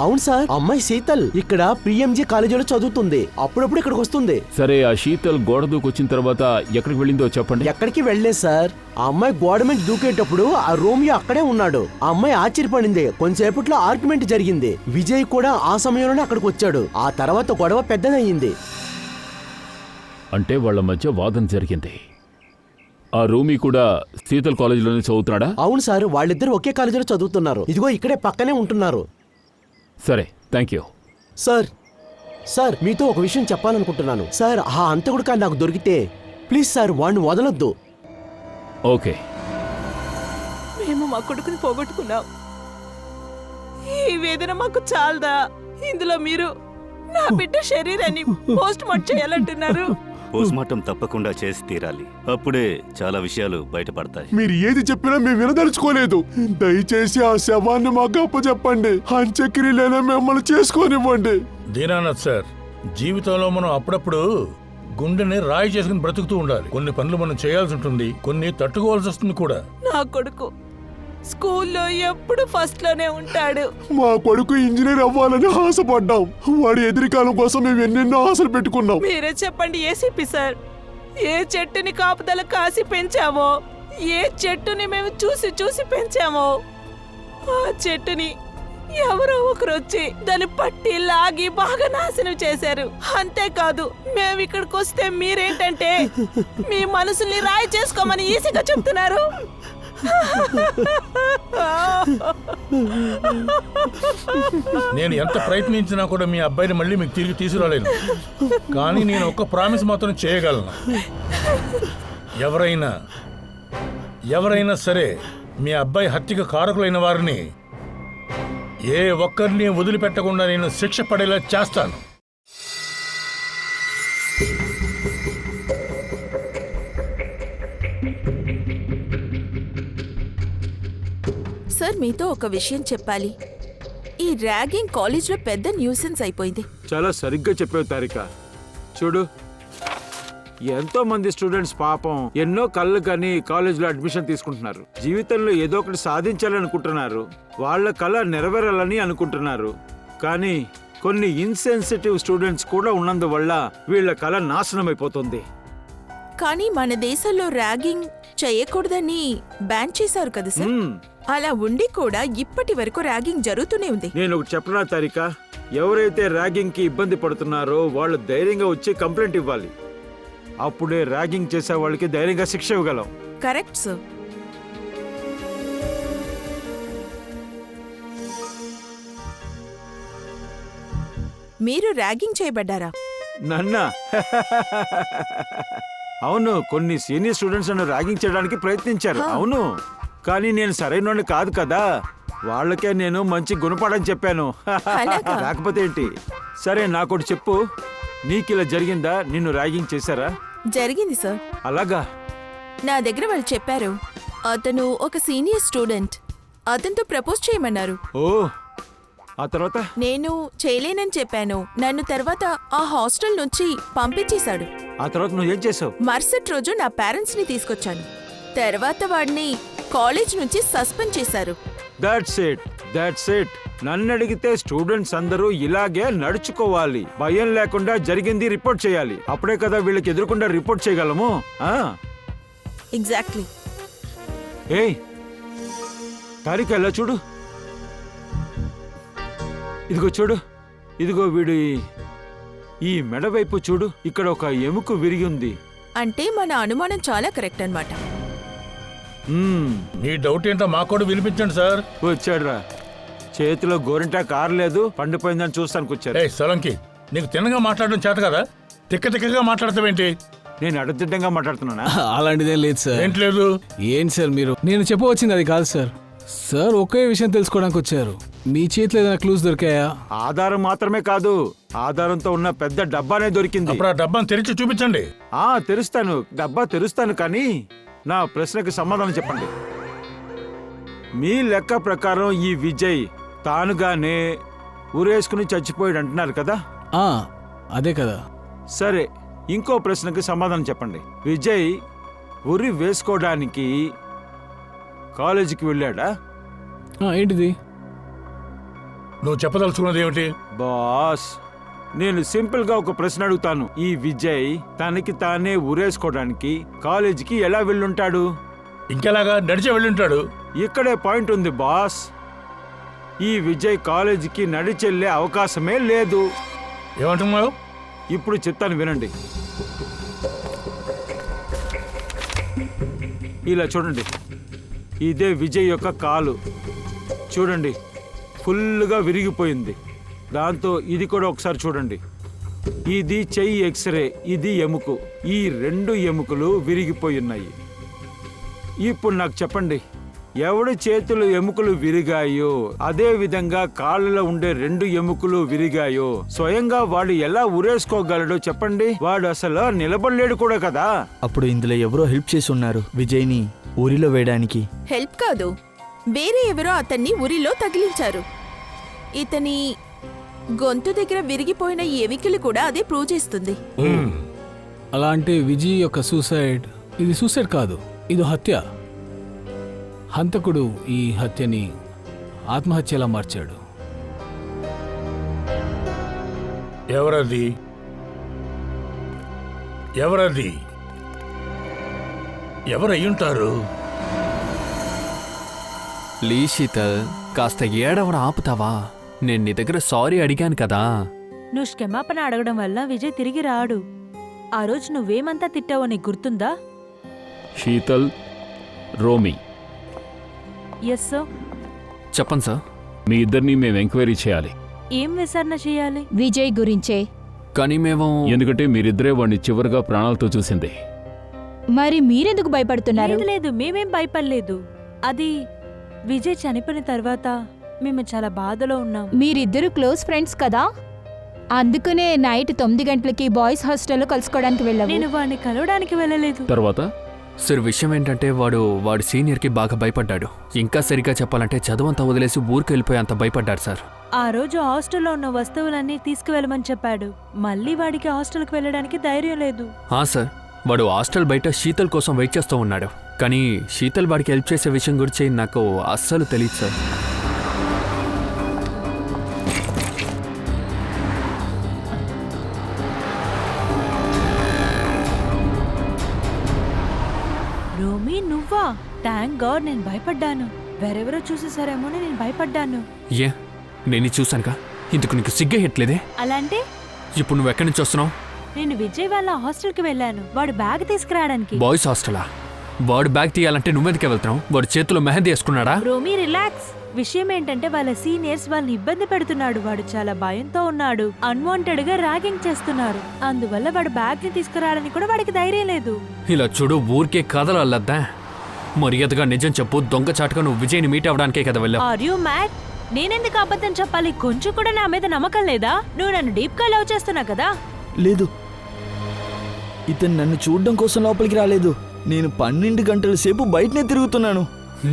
అవును సార్, అమ్మాయి శీతల్ ఇక్కడ పిఎంజీ కాలేజీలో చదువుతుంది. అప్పుడప్పుడు ఇక్కడికి వస్తుంది. సరే, ఆ శీతల్ గోడ దూకొచ్చిన తర్వాత ఎక్కడికి వెళ్ళిందో చెప్పండి. ఎక్కడికి వెళ్ళలేదు సార్. ఆ అమ్మాయి గోడ మీద దూకేటప్పుడు ఆ రోమియో అక్కడే ఉన్నాడు. ఆ అమ్మాయి ఆశ్చర్యపడింది. కొంచెంసేపట్లో ఆర్గ్యుమెంట్ జరిగింది. విజయ్ కూడా ఆ సమయంలోనే అక్కడికి వచ్చాడు. ఆ తర్వాత గొడవ పెద్దదయ్యింది. అంటే వాళ్ళ మధ్య వాదన జరిగింది. ఆ రూమీ కూడా శీతల్ కాలేజీలోనే చదువుతున్నాడా? అవును సార్, వాళ్ళిద్దరు ఒకే కాలేజీలో చదువుతున్నారు. ఇదిగో ఇక్కడే పక్కనే ఉంటున్నారు. సరే, థ్యాంక్ యూ. సార్ మీతో ఒక విషయం చెప్పాలనుకుంటున్నాను సార్. ఆ అంతకుడు కానీ నాకు దొరికితే ప్లీజ్ సార్ వాడిని వదలొద్దు. ఓకే. మేము మా కొడుకుని పోగొట్టుకున్నాం. ఈ వేదన మాకు చాలదా? ఇందులో మీరు నా బిడ్డ శరీరాన్ని పోస్ట్ మార్టం చేయాలంటున్నారు. పోస్ట్మార్టం తప్పకుండా చేసి తీరాలి. అప్పుడే చాలా విషయాలు బయటపడతాయి. మీరు ఏది చెప్పినా మేము వినదలుచుకోలేదు. దయచేసి ఆ శవాన్ని మాకు అప్పచెప్పండి. అంత్యక్రియలైనా మిమ్మల్ని చేసుకోనివ్వండి. దీనానాథ్ సార్, జీవితంలో మనం అప్పుడప్పుడు గుండెని రాయి చేసుకుని బ్రతుకుతూ ఉండాలి. కొన్ని పనులు మనం చేయాల్సి ఉంటుంది, కొన్ని తట్టుకోవాల్సి వస్తుంది కూడా. నా కొడుకు స్కూల్లో ఎప్పుడు ఫస్ట్ లోనే ఉంటాడు. మా కొడుకు ఇంజనీర్ అవ్వాలని ఆశపడ్డాం. వాడి ఎదురుకాలం కోసం మేము ఎన్నెన్నో ఆశలు పెట్టుకున్నాం. మీరే చెప్పండి ఏసీపీ సార్, ఏ చెట్టుని కాపుదల కాసి పెంచామో, ఏ చెట్టుని మేము చూసి చూసి పెంచామో, ఆ చెట్టుని ఎవరో ఒకరు వచ్చి దాన్ని పట్టి లాగి బాగా నాశనం చేశారు. అంతేకాదు, మేము ఇక్కడికి వస్తే మీరేంటంటే మీ మనసుల్ని రాయి చేసుకోమని ఈజీగా చెప్తున్నారు. నేను ఎంత ప్రయత్నించినా కూడా మీ అబ్బాయిని మళ్ళీ మీకు తిరిగి తీసుకురాలేను. కానీ నేను ఒక ప్రామిస్ మాత్రం చేయగలను. ఎవరైనా సరే మీ అబ్బాయి హత్యకు కారకులైన వారిని ఏ ఒక్కరిని వదిలిపెట్టకుండా నేను శిక్ష పడేలా చేస్తాను. సార్, మీతో ఒక విషయం చెప్పాలి. ఈ ర్యాగింగ్ కాలేజ్లో పెద్ద న్యూసెన్స్ అయిపోయింది. చాలా సరిగ్గా చెప్పావు తారిక. చూడు, ఎంతో మంది స్టూడెంట్స్ పాపం ఎన్నో కళ్ళు కానీ కాలేజీలో అడ్మిషన్ తీసుకుంటున్నారు. జీవితంలో ఏదో ఒకటి సాధించాలనుకుంటున్నారు. వాళ్ళ కళ నెరవేరాలని అనుకుంటున్నారు. కానీ కొన్ని ఇన్సెన్సిటివ్ స్టూడెంట్స్ కూడా ఉన్నందువల్ల వీళ్ళ కళ నాశనం అయిపోతుంది. కానీ మన దేశంలో ర్యాగింగ్ చేయకూడదని బ్యాన్ చేశారు కదా సార్. అలా ఉండి కూడా ఇప్పటి వరకు ర్యాగింగ్ జరుగుతూనే ఉంది. నేను ఒకటి చెప్పనా తారిక, ఎవరైతే ర్యాగింగ్ కి ఇబ్బంది పడుతున్నారో వాళ్ళు ధైర్యంగా వచ్చి కంప్లైంట్ ఇవ్వాలి. అప్పుడే ర్యాగింగ్ చేసే వాళ్ళకి ధైర్యంగా శిక్ష ఇవ్వగలం. Correct sir. మీరు ర్యాగింగ్ చేయబడ్డారా? నన్నా? అవును, కొన్ని సీనియర్ స్టూడెంట్స్ నన్ను ర్యాగింగ్ చేయడానికి ప్రయత్నించారు. అవును, కానీ నేను సరైన కాదు కదా. వాళ్ళకే నేను మంచి గుణపాఠం చెప్పాను. లేకపోతే ఏంటి? సరే, నాకోటి చెప్పు, నీకిలా జరిగిందా? నిన్ను ర్యాగింగ్ చేశారా? జరిగింది సార్. అలాగా? నా దగ్గర వాళ్ళు చెప్పారు, అతను ఒక సీనియర్ స్టూడెంట్, అతనితో ప్రపోజ్ చేయమన్నారు. ఓ, ఆ తర్వాత? నేను చేయలేనని చెప్పాను. నన్ను తర్వాత ఆ హాస్టల్ నుంచి పంపించేశాడు. ఆ తర్వాత నువ్వేం చేసావు? మరుసటి రోజు నా పేరెంట్స్ ని తీసుకొచ్చాను. తర్వాత వాడిని కాలేజ్ నుంచి సస్పెండ్ చేశారు. That's it. నన్ను అడిగితే స్టూడెంట్స్ అందరూ ఇలాగే నడుచుకోవాలి. భయం లేకుండా జరిగింది రిపోర్ట్ చేయాలి. అప్పుడే కదా వీళ్ళకి ఎదురుకుండా రిపోర్ట్ చేయగలము. ఎగ్జాక్ట్లీ. ఏయ్ తారిక, ఎలా చూడు, ఇదిగో చూడు, ఇదిగో వీడు ఈ మెడ వైపు చూడు, ఇక్కడ ఒక ఎముక విరిగి ఉంది. అంటే మన అనుమానం చాలా కరెక్ట్ అన్నమాట. మీ డౌట్ ఏంటో మాకు కూడా వినిపించండి సార్. వచ్చాడురా, చేతిలో గోరింటా కారలేదు, పండిపోయిందని చూస్తానికి వచ్చారు. సలంకి, నీకు తిన్నగా మాట్లాడడం చేత కదా, తిక్కగా మాట్లాడతావేంటి? నేను అడదిడ్డంగా మాట్లాడుతున్నానా? అలాంటిదేం లేదు సార్. ఏంటి లేదు? ఏంటి సార్ మీరు? నేను చెప్పవచ్చింది అది కాదు సార్. సార్ ఒకే విషయం తెలుసుకోవడానికి వచ్చారు. మీ చేతిలో ఏదైనా క్లూస్ దొరికాయా? ఆధారం మాత్రమే కాదు, ఆధారంతో ఉన్న పెద్ద డబ్బానే దొరికింది. అప్పుడు ఆ డబ్బాను తెరిచి చూపించండి. తెరుస్తాను, డబ్బా తెరుస్తాను, కానీ నా ప్రశ్నకు సమాధానం చెప్పండి. మీ లెక్క ప్రకారం ఈ విజయ్ తానుగానే ఊరేసుకుని చచ్చిపోయాడు అంటున్నారు కదా? అదే కదా. సరే, ఇంకో ప్రశ్నకి సమాధానం చెప్పండి. విజయ్ ఉరి వేసుకోవడానికి కాలేజీకి వెళ్ళాడా? ఏంటిది నువ్వు చెప్పదలుచుకున్నది ఏమిటి? బాస్, నేను సింపుల్ గా ఒక ప్రశ్న అడుగుతాను. ఈ విజయ్ తనకి తానే ఊరేసుకోవడానికి కాలేజీకి ఎలా వెళ్ళుంటాడు? ఇంకెలాగా నడిచే వెళ్ళుంటాడు. ఇక్కడే పాయింట్ ఉంది బాస్. ఈ విజయ్ కాలేజీకి నడిచెళ్లే అవకాశమే లేదు. ఏమంటున్నావు? ఇప్పుడు చెప్తాను వినండి. ఇలా చూడండి, ఇదే విజయ్ యొక్క కాలు చూడండి, ఫుల్గా విరిగిపోయింది. దాంతో ఇది కూడా ఒకసారి చూడండి, ఇది చెయ్యి ఎక్స్రే, ఇది ఎముకు. ఈ 2 ఎముకలు విరిగిపోయి ఉన్నాయి. ఇప్పుడు నాకు చెప్పండి, ఎవడి చేతులు ఎముకలు విరిగాయో అదే విధంగా కాళ్ళలో ఉండే 2 ఎముకలు విరిగాయో స్వయంగా వాడు ఎలా ఉరేసుకోగలడో చెప్పండి. వాడు అసలు నిలబడలేడు కూడా కదా. అప్పుడు ఇందులో ఎవరో హెల్ప్ చేసి ఉన్నారు విజయ్ని ఊరిలో వేయడానికి. హెల్ప్ కాదు, వేరే ఎవరో అతన్ని ఉరిలో తగిలించారు. ఇతని గొంతు దగ్గర విరిగిపోయిన ఎవికలు కూడా అదే ప్రూవ్ చేస్తుంది. అలా అంటే విజయ్ యొక్క సూసైడ్, ఇది సూసైడ్ కాదు, ఇది హత్య. హంతకుడు ఈ హత్యని ఆత్మహత్యలా మార్చాడు. ఎవరది? ఎవరది? ఎవరయ్యుంటారు? ప్లీజ్ శీతల్, కాస్త ఏడవడం ఆపుతావా? నేను నీ దగ్గర సారీ అడిగాను కదా. నువ్వు క్షమాపణ అడగడం వల్ల విజయ్ తిరిగి రాడు. ఆ రోజు నువ్వేమంతా తిట్టావో నీకు గుర్తుందా? శీతల్, రోమి. Yes sir. చెప్పండి సార్. మీ ఇద్దరిని మేము ఎంక్వైరీ చేయాలి. ఏం విచారణ చేయాలి? విజయ్ గురించే. కానీ మేము ఎందుకంటే మీరిద్దరే వాడిని చివరిగా ప్రాణాలతో చూసింది. మరి మీరెందుకు భయపడుతున్నారు? లేదు లేదు, మేమేం భయపడలేదు. అది విజయ్ చనిపోయిన తర్వాత మేము చాలా బాధలో ఉన్నాం. మీరిద్దరు క్లోజ్ ఫ్రెండ్స్ కదా, అందుకనే నైట్ 9 గంటలకి బాయ్స్ హాస్టల్లో కలుసుకోవడానికి వెళ్ళాము. నేను వాడిని కలవడానికి వెళ్ళలేదు. తర్వాత సార్, విషయం ఏంటంటే వాడు సీనియర్కి బాగా భయపడ్డాడు. ఇంకా సరిగ్గా చెప్పాలంటే చదువంతా వదిలేసి ఊరికి వెళ్ళిపోయేంత భయపడ్డాడు సార్. ఆ రోజు హాస్టల్లో ఉన్న వస్తువులన్నీ తీసుకువెళ్ళమని చెప్పాడు. మళ్ళీ వాడికి హాస్టల్కి వెళ్ళడానికి ధైర్యం లేదు. సార్, వాడు హాస్టల్ బయట శీతల్ కోసం వెయిట్ చేస్తూ ఉన్నాడు. కానీ శీతల్ వాడికి హెల్ప్ చేసే విషయం గురించి నాకు అస్సలు తెలియదు సార్. రోమి, నువ్వా? థ్యాంక్ గాడ్, నేను భయపడ్డాను. వేరెవరో చూసేసారేమోని నేను భయపడ్డాను. నేను చూశానుగా, ఇందుకు నీకు సిగ్గేయట్లేదే? అలా అంటే ఇప్పుడు నువ్వు ఎక్కడి నుంచి వస్తున్నావు? నేను విజయ్ వాళ్ళ హాస్టల్కి వెళ్ళాను, వాడు బ్యాగ్ తీసుకురావడానికి. బాయ్స్ హాస్టలా? వాడు బ్యాగ్ తీయాలంటే నువ్వెందుకే వెళ్తున్నావు? వాడు చేతిలో మెహందీ వేసుకున్నాడా? రోమి, రిలాక్స్. విషయం ఏంటంటే వాళ్ళ సీనియర్స్ వాళ్ళని ఇబ్బంది పెడుతున్నాడు. వాడు చాలా భయంతో ఉన్నాడు. అన్వాంటెడ్ గా ర్యాగింగ్ చేస్తున్నారు. అందువల్ల వాడు బ్యాగ్ ని తీసుకురావడానికి కూడా వాడికి ధైర్యం లేదు. ఇలా చూడు, ఊరికే కథలు అల్లద్దా. మర్యాదగా నిజం చెప్పు. దొంగచాటుగా నువ్వు విజయ్ని మీట్ అవ్వడానికే కదా వెళ్ళావు. Are you mad? నేనెందుకు అబద్ధం చెప్పాలి? కొంచెం కూడా నా మీద నమ్మకం లేదా? నువ్వు నన్ను డీప్ గా లవ్ చేస్తున్నా కదా. లేదు, ఇతను నన్ను చూడడం కోసం లోపలికి రాలేదు. నేను 12 గంటల సేపు బయటనే తిరుగుతున్నాను.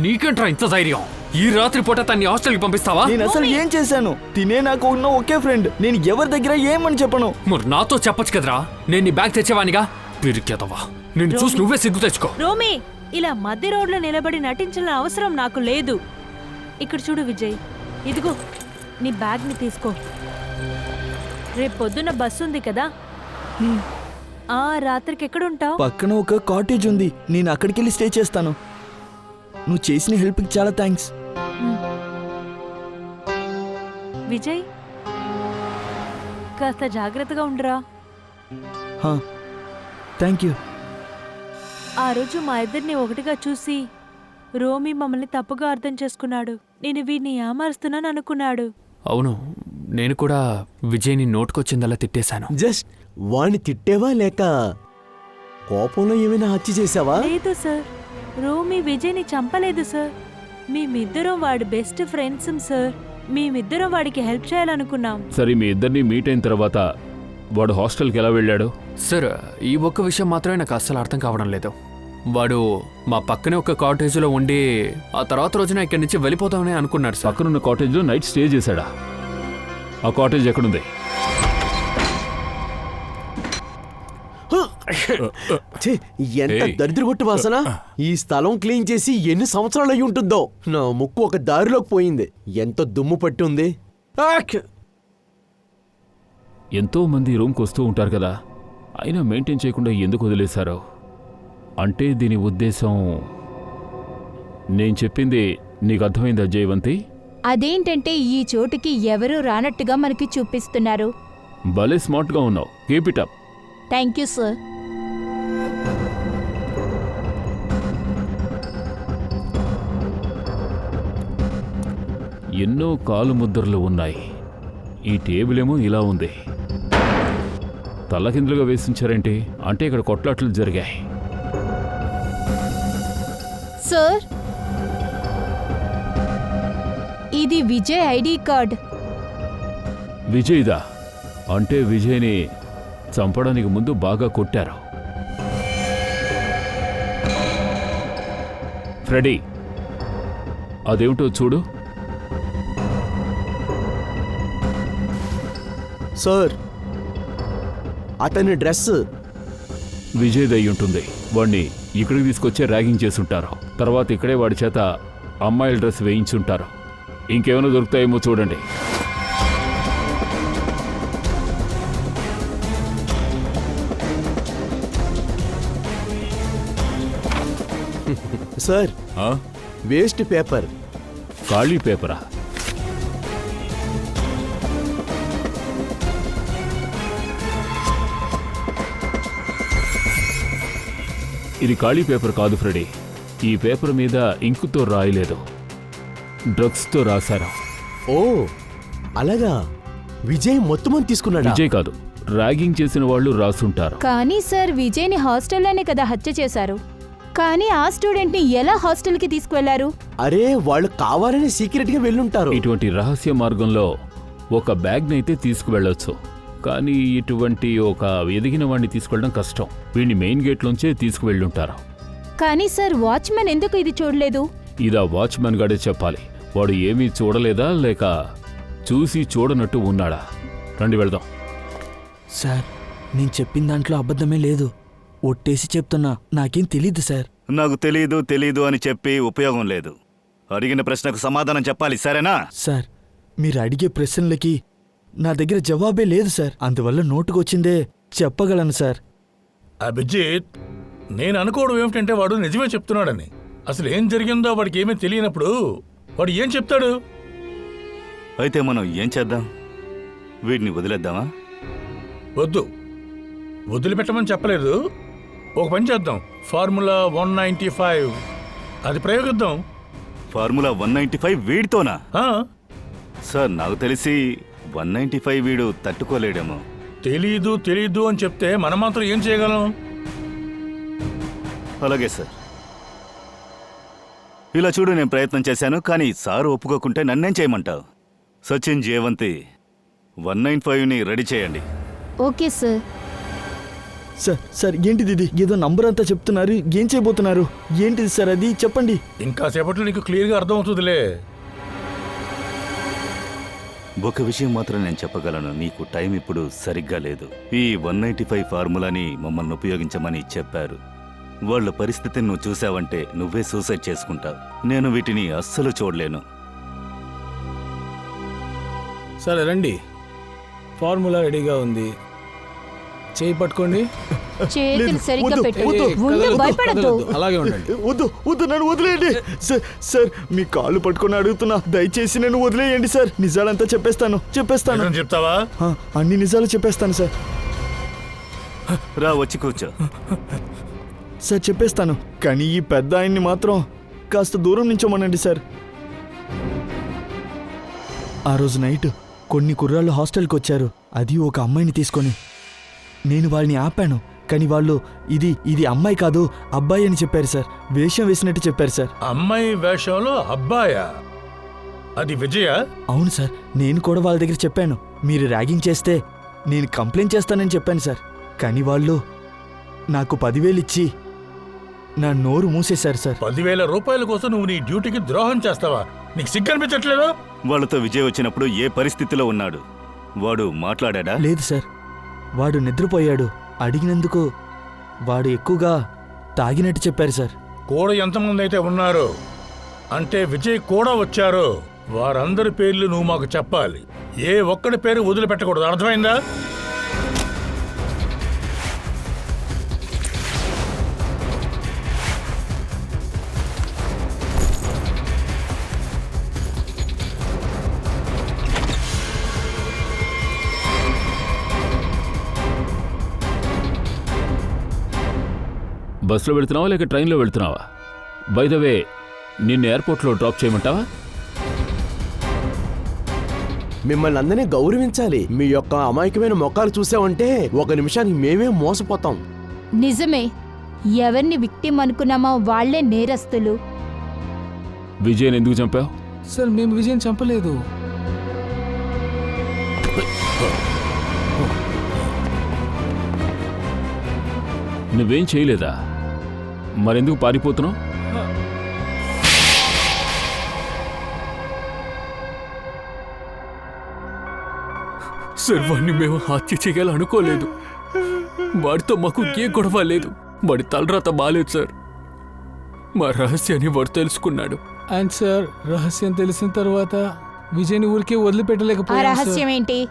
నీకంట్రా ఇంత ధైర్యం? ఈ రాత్రి పూట తన్ని హాస్టల్కి పంపిస్తావా? నేను అసలు ఏం చేశాను? తినే నాకు ఉన్న ఒకే ఫ్రెండ్. నేను ఎవరి దగ్గర ఏమని చెప్పను. మరి నాతో చెప్పొచ్చు కదరా. నేను నీ బ్యాగ్ తెచ్చేవానిగా. పిరికేదవా, నేను చూసి నువ్వే సిగ్గు తెచ్చుకో. రోమి, ఇలా మధ్య రోడ్లో నిలబడి నటించాల్సిన అవసరం నాకు లేదు. ఇక్కడ చూడు విజయ్, ఇదిగో నీ బ్యాగ్ ని తీసుకో. రేపు పొద్దున్న బస్సు ఉంది కదా, రాత్రికి ఎక్కడుంటావు? పక్కన ఒక కాటేజ్ ఉంది, నేను అక్కడికి వెళ్ళి స్టే చేస్తాను. నువ్వు చేసిన హెల్ప్కి చాలా థ్యాంక్స్. విజయ్, కాస్త జాగ్రత్తగా ఉండరా. Thank you. ఆ రోజు మా ఇద్దరిని ఒకటిగా చూసి రోమి మమ్మల్ని తప్పుగా అర్థం చేసుకున్నాడు. నేను వీడిని ఏమారుస్తున్నాను అనుకున్నాడు. అవును, నేను కూడా విజయ్ని నోటుకొచ్చిందలా తిట్టేశాను. జస్ట్ వాణ్ణి తిట్టేవా లేక కోపంలో ఏమైనా హత్య చేసావా? లేదు సార్, రోమి విజయ్ని చంపలేదు సార్. మేమిద్దరం వాడి బెస్ట్ ఫ్రెండ్స్ సార్. మేమిద్దరం వాడికి హెల్ప్ చేయాలనుకున్నాం. సరే, మీ ఇద్దరిని మీట్ అయిన తర్వాత వాడు హాస్టల్కి ఎలా వెళ్ళాడు? సార్, ఈ ఒక్క విషయం మాత్రమే నాకు అస్సలు అర్థం కావడం లేదు. వాడు మా పక్కనే ఒక కాటేజ్లో ఉండి ఆ తర్వాత రోజున ఇక్కడి నుంచి వెళ్ళిపోతామని అనుకున్నాడు సార్. పక్కనున్న కాటేజ్లో నైట్ స్టే చేశాడా? ఆ కాటేజ్ ఎక్కడుంది? ఛీ, ఎంత దరిద్రగొట్టు వాసన! ఈ స్థలం క్లీన్ చేసి ఎన్ని సంవత్సరాలు అయి ఉంటుందో. నా ముక్కు ఒక దారిలోకి పోయింది. ఎంత దుమ్ము పట్టి ఉంది. ఎంతో మంది రూమ్కి వస్తూ ఉంటారు కదా, అయినా మెయింటైన్ చేయకుండా ఎందుకు వదిలేశారో? అంటే దీని ఉద్దేశం నేను చెప్పింది నీకు అర్థమైందా జయవంతి? అదేంటంటే ఈ చోటుకి ఎవరూ రానట్టుగా మనకి చూపిస్తున్నారు. భలే స్మార్ట్గా ఉన్నావు. Keep it up. Thank you sir. ఎన్నో కాలు ముద్రలు ఉన్నాయి. ఈ టేబుల్ ఏమో ఇలా ఉంది. తల్లకిందులుగా వేసించారేంటి? అంటే ఇక్కడ కొట్లాట్లు జరిగాయి. సార్, ఇది విజయ్ ఐడి కార్డ్. విజయ్దా? అంటే విజయ్ని చంపడానికి ముందు బాగా కొట్టారు. ఫ్రెడీ, అదేమిటో చూడు. సార్, అతని డ్రెస్ విజయ్ దయ్యి ఉంటుంది. వాడిని ఇక్కడికి తీసుకొచ్చే ర్యాగింగ్ చేసుంటారు. తర్వాత ఇక్కడే వాడి చేత అమ్మాయిల డ్రెస్ వేయించుంటారు. ఇంకేమైనా దొరుకుతాయేమో చూడండి. Sir, waste paper. ఖాళీ పేపరా? ఇది ఖాళీ పేపర్ కాదు ఫ్రెడీ. ఈ పేపర్ మీద ఇంకుతో రాయలేదు, డ్రగ్స్తో రాశారు. ఓ అలాగా? విజయ్ మొత్తం తీసుకున్నాడు? విజయ్ కాదు, ర్యాగింగ్ చేసిన వాళ్ళు రాసుంటారు. కానీ సార్, విజయ్ని హాస్టల్లోనే కదా హత్య చేశారు. కానీ ఆ స్టూడెంట్ని ఎలా హాస్టల్కి తీసుకువెళ్లారు? అరే, వాళ్ళు కావాలని సీక్రెట్గా వెళ్ళుంటారు. ఇటువంటి రహస్య మార్గంలో ఒక బ్యాగ్ని అయితే తీసుకువెళ్ళొచ్చు, కానీ ఇటువంటి ఒక ఎదిగిన వాడిని తీసుకెళ్ళడం కష్టం. వీడిని మెయిన్ గేట్లోంచే తీసుకువెళ్ళుంటారు. కానీ సార్, వాచ్మెన్ ఎందుకు ఇది చూడలేదు? ఇదా వాచ్మెన్ గాడే చెప్పాలి. వాడు ఏమీ చూడలేదా లేక చూసి చూడనట్టు ఉన్నాడా? రండి వెళ్దాం. సార్, నేను చెప్పిన దాంట్లో అబద్ధమే లేదు. ఒట్టేసి చెప్తున్నా, నాకేం తెలీదు సార్. నాకు తెలీదు అని చెప్పి ఉపయోగం లేదు. అడిగిన ప్రశ్నకు సమాధానం చెప్పాలి, సరేనా? సార్, మీరు అడిగే ప్రశ్నలకి నా దగ్గర జవాబే లేదు సార్. అందువల్ల నోటుకొచ్చిందే చెప్పగలను సార్. అభిజిత్, నేను అనుకోవడం ఏమిటంటే వాడు నిజమే చెప్తున్నాడని. అసలు ఏం జరిగిందో వాడికి ఏమీ తెలియనప్పుడు వాడు ఏం చెప్తాడు? అయితే మనం ఏం చేద్దాం? వీడిని వదిలేద్దామా? వద్దు, వదిలిపెట్టమని చెప్పలేదు. ఒక పని చేద్దాం, ఫార్ములా 195 అది ప్రయోగిద్దాం. ఫార్ములా 195 వీడితోనా? సార్, నాకు తెలిసి 195 వీడు తట్టుకోలేడేమో. తెలీదు అని చెప్తే మనం మాత్రం ఏం చేయగలం? అలాగే సార్. ఇలా చూడు, నేను ప్రయత్నం చేశాను, కానీ సార్ ఒప్పుకోకుంటే నన్నేం చేయమంటావు? సచిన్, జయవంతి 195ని రెడీ చేయండి. Okay sir. సార్ ఏంటిది ఇది? ఏదో నంబర్ అంతా చెప్తున్నారు. ఏం చేయబోతున్నారు? ఏంటిది సార్ అది? చెప్పండి. ఇంకా సేపట్లో నీకు క్లియర్గా అర్థమవుతుందిలే. ఒక విషయం మాత్రం నేను చెప్పగలను, నీకు టైం ఇప్పుడు సరిగ్గా లేదు. ఈ 195 ఫార్ములాని మమ్మల్ని ఉపయోగించమని చెప్పారు. వాళ్ళ పరిస్థితిని నువ్వు చూసావంటే నువ్వే సూసైడ్ చేసుకుంటావు. నేను వీటిని అస్సలు చూడలేను. సరే రండి, ఫార్ములా రెడీగా ఉంది. చేయి పట్టుకోండి. చేతులు సరిగ్గా పెట్టు. ముందు భయపడద్దు. అలాగే ఉండండి. వద్దు, నన్ను వదిలేయండి సార్. మీ కాళ్ళు పట్టుకొని అడుగుతున్నా, దయచేసి నన్ను వదిలేయండి సార్. నిజాలంతా చెప్పేస్తాను. చెప్తావా? అన్ని నిజాలు చెప్పేస్తాను సార్. రా, వచ్చి కూర్చో. సార్ చెప్పేస్తాను, కానీ ఈ పెద్ద ఆయన్ని మాత్రం కాస్త దూరం నుంచోమనండి సార్. ఆ రోజు నైట్ కొన్ని కుర్రాళ్ళు హాస్టల్కి వచ్చారు, అది ఒక అమ్మాయిని తీసుకొని. నేను వాళ్ళని ఆపాను, కానీ వాళ్ళు ఇది అమ్మాయి కాదు అబ్బాయి అని చెప్పారు సార్. వేషం వేసినట్టు చెప్పారు సార్. అమ్మాయి వేషంలో అబ్బాయా? అది విజయ? అవును సార్, నేను కూడా వాళ్ళ దగ్గర చెప్పాను, మీరు ర్యాగింగ్ చేస్తే నేను కంప్లైంట్ చేస్తానని చెప్పాను సార్. కానీ వాళ్ళు నాకు 10,000 ఇచ్చి నా నోరు మూసేశారు సార్. 10,000 రూపాయల కోసం నువ్వు నీ డ్యూటీకి ద్రోహం చేస్తావా? నీకు సిగ్గనిపించట్లేదు? వాళ్ళతో విజయ్ వచ్చినప్పుడు ఏ పరిస్థితిలో ఉన్నాడు? వాడు మాట్లాడా? లేదు సార్, వాడు నిద్రపోయాడు. అడిగినందుకు వాడు ఎక్కువగా తాగినట్టు చెప్పారు సార్. కూడా ఎంతమంది అయితే ఉన్నారు అంటే విజయ్ కూడా వచ్చారు, వారందరి పేర్లు నువ్వు మాకు చెప్పాలి. ఏ ఒక్కడి పేరు వదిలిపెట్టకూడదు, అర్థమైందా? బస్సులో వెళ్తున్నావా లేక ట్రైన్లో వెళ్తున్నావా? బై ద వే, నిన్ను ఎయిర్పోర్ట్లో డ్రాప్ చేయమంటావా? మిమ్మల్ని అందరినీ గౌరవించాలి. మీ యొక్క అమాయకమైన మొక్కలు చూసామంటే ఒక నిమిషానికి మేమే మోసపోతాం. నిజమే, ఎవరిని విక్టిమ్ అనుకున్నామో వాళ్లే నేరస్తులు. విజయ్ ఎందుకు చంపావు? సార్ మేము విజయ్ చంపలేదు. నువ్వేం చేయలేదా? మరెందుకు పారిపోతున్నావు? సార్, వాడిని మేము హత్య చేయాలనుకోలేదు. వాడితో మాకు ఏ గొడవ లేదు. వాడి తలరాత బాలేదు సార్. మా రహస్యాన్ని వాడు తెలుసుకున్నాడు. అండ్ సార్, రహస్యం తెలిసిన తర్వాత విజయ్ని ఊరికే ఆ వదిలిపెట్టలేకపోయాం సార్. రహస్యం ఏంటి?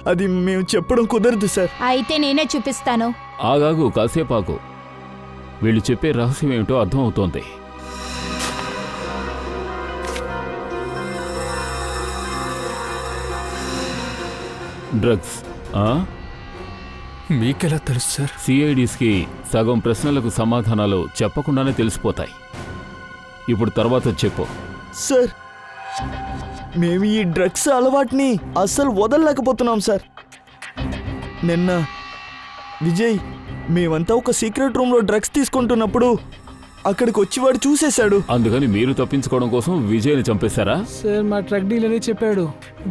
అది మేము చెప్పడం కుదరదు సార్. అయితే నేనే చూపిస్తాను. ఆగాగు, కాసేపు ఆగు. వీళ్ళు చెప్పే రహస్యం ఏమిటో అర్థం అవుతోంది. డ్రగ్స్. మీకెలా తెలుసు సార్? సిఐడిస్కి సగం ప్రశ్నలకు సమాధానాలు చెప్పకుండానే తెలిసిపోతాయి. ఇప్పుడు తర్వాత చెప్పు. సార్, మేము ఈ డ్రగ్స్ అలవాటుని అస్సలు వదలలేకపోతున్నాం సార్. నిన్న విజయ్ మేమంతా ఒక సీక్రెట్ రూమ్లో డ్రగ్స్ తీసుకుంటున్నప్పుడు అక్కడికి వచ్చి వాడు చూసేశాడు. అందుకని మీరు తప్పించుకోవడం కోసం విజయ్ని చంపేశారా? సార్, మా ట్రక్ డీలర్ చెప్పాడు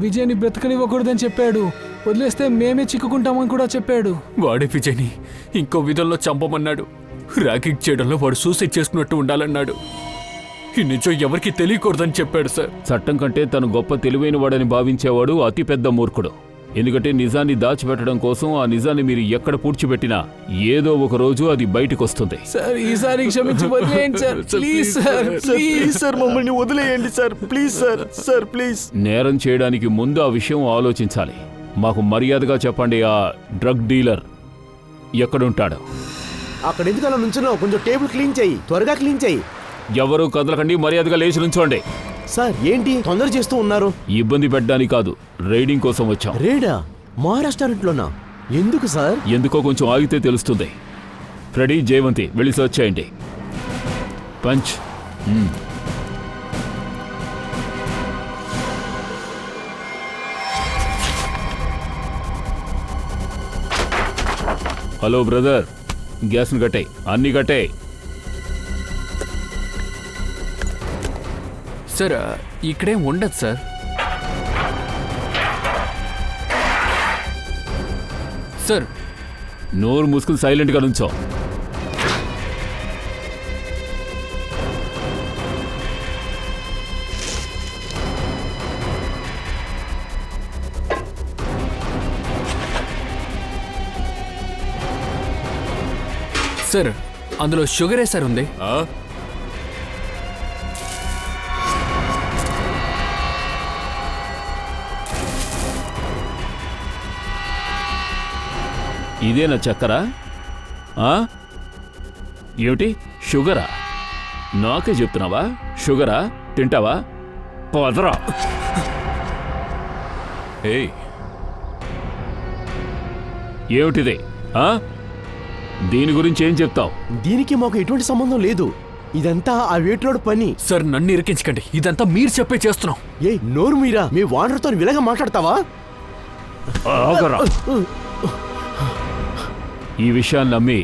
విజయ్ని బ్రతకనివ్వకూడదని చెప్పాడు. వదిలేస్తే మేమే చిక్కుకుంటామని కూడా చెప్పాడు. వాడే విజయ్ని ఇంకో విధంలో చంపమన్నాడు. ర్యాగింగ్ చేయడంలో వాడు సూసైడ్ చేసుకున్నట్టు ఉండాలన్నాడు. ఈ నిజం ఎవరికి తెలియకూడదని చెప్పాడు సార్. చట్టం కంటే తను గొప్ప తెలివైన వాడని భావించేవాడు అతిపెద్ద మూర్ఖుడు. ఎందుకంటే నిజాన్ని దాచిపెట్టడం కోసం ఆ నిజాన్ని మీరు ఎక్కడ పూడ్చిపెట్టినా ఏదో ఒక రోజు అది బయటకు వస్తుంది. సార్, ఈసారి క్షమించి వదిలేయండి sir. Please sir, please sir, మమ్మల్ని వదిలేయండి sir. Please sir. Sir please. నేరం చేయడానికి ముందు ఆ విషయం ఆలోచించాలి. మాకు మర్యాదగా చెప్పండి, ఆ డ్రగ్ డీలర్ ఎక్కడుంటాడు? అక్కడ ఎందుకు అలా నుంచున్నావు? కొంచెం టేబుల్ క్లీన్ చెయ్యి, త్వరగా క్లీన్ చెయ్యి. ఎవరు కదలకండి, మర్యాదగా లేచి నుంచోండి. సార్, ఏంటి తొందర చేస్తూ ఉన్నారు? ఇబ్బంది పెట్టడానికి కాదు, రైడింగ్ కోసం వచ్చాం. రేడా? మా రెస్టారెంట్లోనా? ఎందుకు సార్? ఎందుకో కొంచెం ఆగితే తెలుస్తుంది. ఫ్రెడీ, జయవంతి వెళ్ళి సర్చ్ చేయండి. పంచ్. హలో బ్రదర్, గ్యాస్ని కట్టాయి, అన్ని కట్టాయి. సార్, ఇక్కడేం ఉండదు సార్. సార్, నోరు మూసుకుని సైలెంట్గా నుంచో. సార్, అందులో షుగరే సార్ ఉంది. ఇదేనా చక్కరా? ఏమిటి షుగరా? నాకే చెప్తున్నావా? షుగరా? తింటావా? పదరా. ఏమిటిది? దీని గురించి ఏం చెప్తావు? దీనికి మాకు ఎటువంటి సంబంధం లేదు. ఇదంతా ఆ వేటలోడు పని. సార్, నన్ను ఇరికించకండి. ఇదంతా మీరు చెప్పే చేస్తున్నాం. ఏ నోరు మీరా? మీ వానర్తో విలగా మాట్లాడతావా? ఆగరా. ఈ విషయాన్ని నమ్మి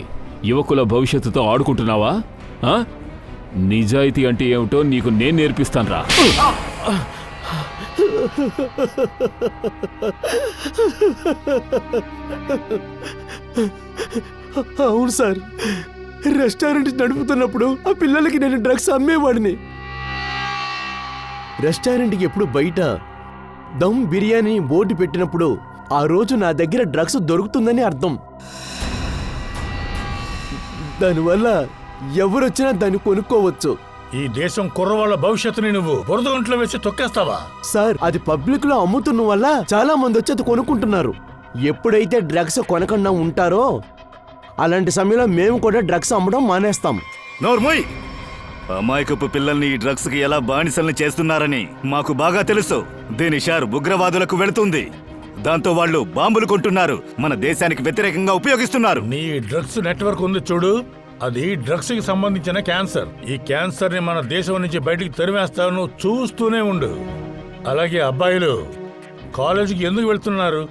యువకుల భవిష్యత్తుతో ఆడుకుంటున్నావా? నిజాయితీ అంటే ఏమిటో నీకు నేను నేర్పిస్తానురా. అవును సార్, రెస్టారెంట్ నడుపుతున్నప్పుడు ఆ పిల్లలకి నేను డ్రగ్స్ అమ్మేవాడిని. రెస్టారెంట్కి ఎప్పుడు బయట దమ్ బిర్యానీ బోర్డు పెట్టినప్పుడు ఆ రోజు నా దగ్గర డ్రగ్స్ దొరుకుతుందని అర్థం. దానివల్ల ఎవరొచ్చినా దాన్ని కొనుక్కోవచ్చు. ఈ దేశం కుర్రవాళ్ళ భవిష్యత్తుని నువ్వు బురద గంటలో వేసి తొక్కేస్తావా? సార్, అది పబ్లిక్ లో అమ్ముతున్న వల్ల చాలా మంది వచ్చి అది కొనుక్కుంటున్నారు. ఎప్పుడైతే డ్రగ్స్ కొనకుండా ఉంటారో అలాంటి సమయంలో మేము కూడా డ్రగ్స్ అమ్మడం మానేస్తాం. నోర్మోయ్, అమాయకపు పిల్లల్ని ఈ డ్రగ్స్ కి ఎలా బానిసల్ని చేస్తున్నారని మాకు బాగా తెలుసు. దీని షేర్ ఉగ్రవాదులకు వెళుతుంది. దాంతో వాళ్ళు బాంబులు కొంటున్నారు, మన దేశానికి వ్యతిరేకంగా ఉపయోగిస్తున్నారు. నీ డ్రగ్స్ నెట్వర్క్ ఉంది చూడు, అది డ్రగ్స్ కి సంబంధించిన క్యాన్సర్. ఈ క్యాన్సర్ ని మన దేశం నుంచి బయటికి తరిమేస్తావు, నువ్వు చూస్తూనే ఉండు. అలాగే అబ్బాయిలు కాలేజీకి ఎందుకు వెళ్తున్నారు?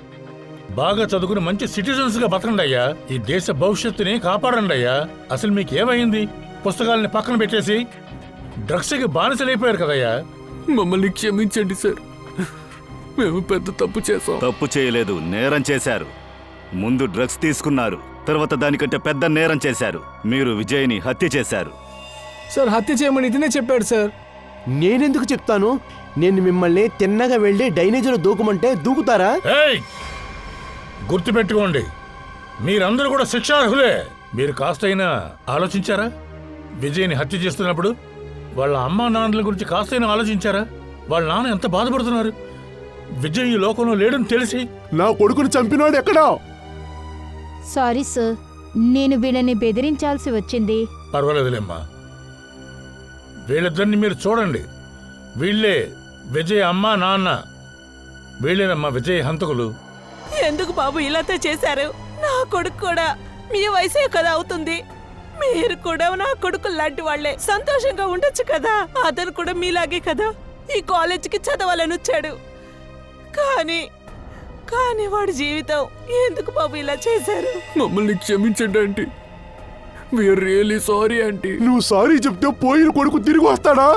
బాగా చదువుకుని మంచి సిటిజన్స్ గా బతకండి అయ్యా. ఈ దేశ భవిష్యత్తుని కాపాడండి అయ్యా. అసలు మీకేమైంది? పుస్తకాలని పక్కన పెట్టేసి డ్రగ్స్ కి బానిసలైపోయారు కదయ్యా. మమ్మల్ని క్షమించండి సార్, మేము పెద్ద తప్పు చేసాం. తప్పు చేయలేదు, నేరం చేశారు. ముందు డ్రగ్స్ తీసుకున్నారు, తర్వాత దానికంటే పెద్ద నేరం చేశారు. మీరు విజయ్ని హత్య చేశారు. సార్, హత్య చేయమని ఇతనే చెప్పాడు సార్. నేనెందుకు చెప్తాను? నేను మిమ్మల్ని తిన్నగా వెళ్ళి డ్రైనేజీలో దూకమంటే దూకుతారా? ఏయ్! గుర్తుపెట్టుకోండి, మీరందరూ కూడా శిక్షార్హులే. మీరు కాస్తైనా ఆలోచించారా? విజయ్ని హత్య చేస్తున్నప్పుడు వాళ్ళ అమ్మా నాన్నల గురించి కాస్తైనా ఆలోచించారా? వాళ్ళ నాన్న ఎంత బాధపడుతున్నారు. విజయ్ ఈ లోకంలో లేడని తెలిసి నా కొడుకుని చంపినాడు ఎక్కడా? సారీ సార్, నేను వీళ్ళని బెదిరించాల్సి వచ్చింది. పర్వాలేదులేమ్మా, వీళ్ళిద్దరిని మీరు చూడండి. వీళ్ళే విజయ్ అమ్మా నాన్న. వీళ్ళేనమ్మా విజయ్ హంతకులు. ఎందుకు బాబు ఇలాతో చేశారు? నా కొడుకు కూడా మీ వయసే కదా అవుతుంది. మీరు కూడా నా కొడుకు లాంటి వాళ్లే. సంతోషంగా ఉండొచ్చు కదా. అతను కూడా మీలాగే కదా ఈ కాలేజీకి చదవాలని వచ్చాడు. కానీ వాడి జీవితం ఎందుకు బాబు ఇలా చేశారు? మమ్మల్ని క్షమించండి aunty. We're really sorry aunty. నువ్వు సారీ చెప్తే పోయిన కొడుకు తిరిగి వస్తాడా?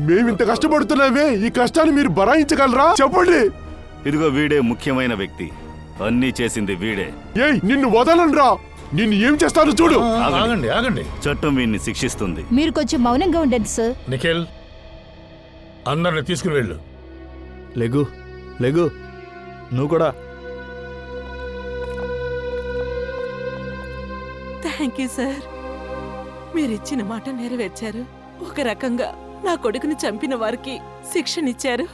మేమింత కష్టపడుతున్నామే, ఈ కష్టాన్ని మీరు భరాయించగలరా? చెప్పండి. ఇదిగో వీడే ముఖ్యమైన వ్యక్తి. అన్నీ చేసింది వీడే. ఏయ్, నిన్ను వదలనురా. నిన్ను ఏం చేస్తాను చూడు. ఆగండి ఆగండి, చట్టం వీడిని శిక్షిస్తుంది. మీరు కొంచెం మౌనంగా ఉండండి సార్. నిఖిల్, అందరిని తీసుకుని వెళ్ళు. లెగు లెగు, నువ్వు కూడా. థ్యాంక్ యూ సార్, మీరిచ్చిన మాట నెరవేర్చారు. ఒక రకంగా నా కొడుకుని చంపిన వారికి శిక్షనిచ్చారు.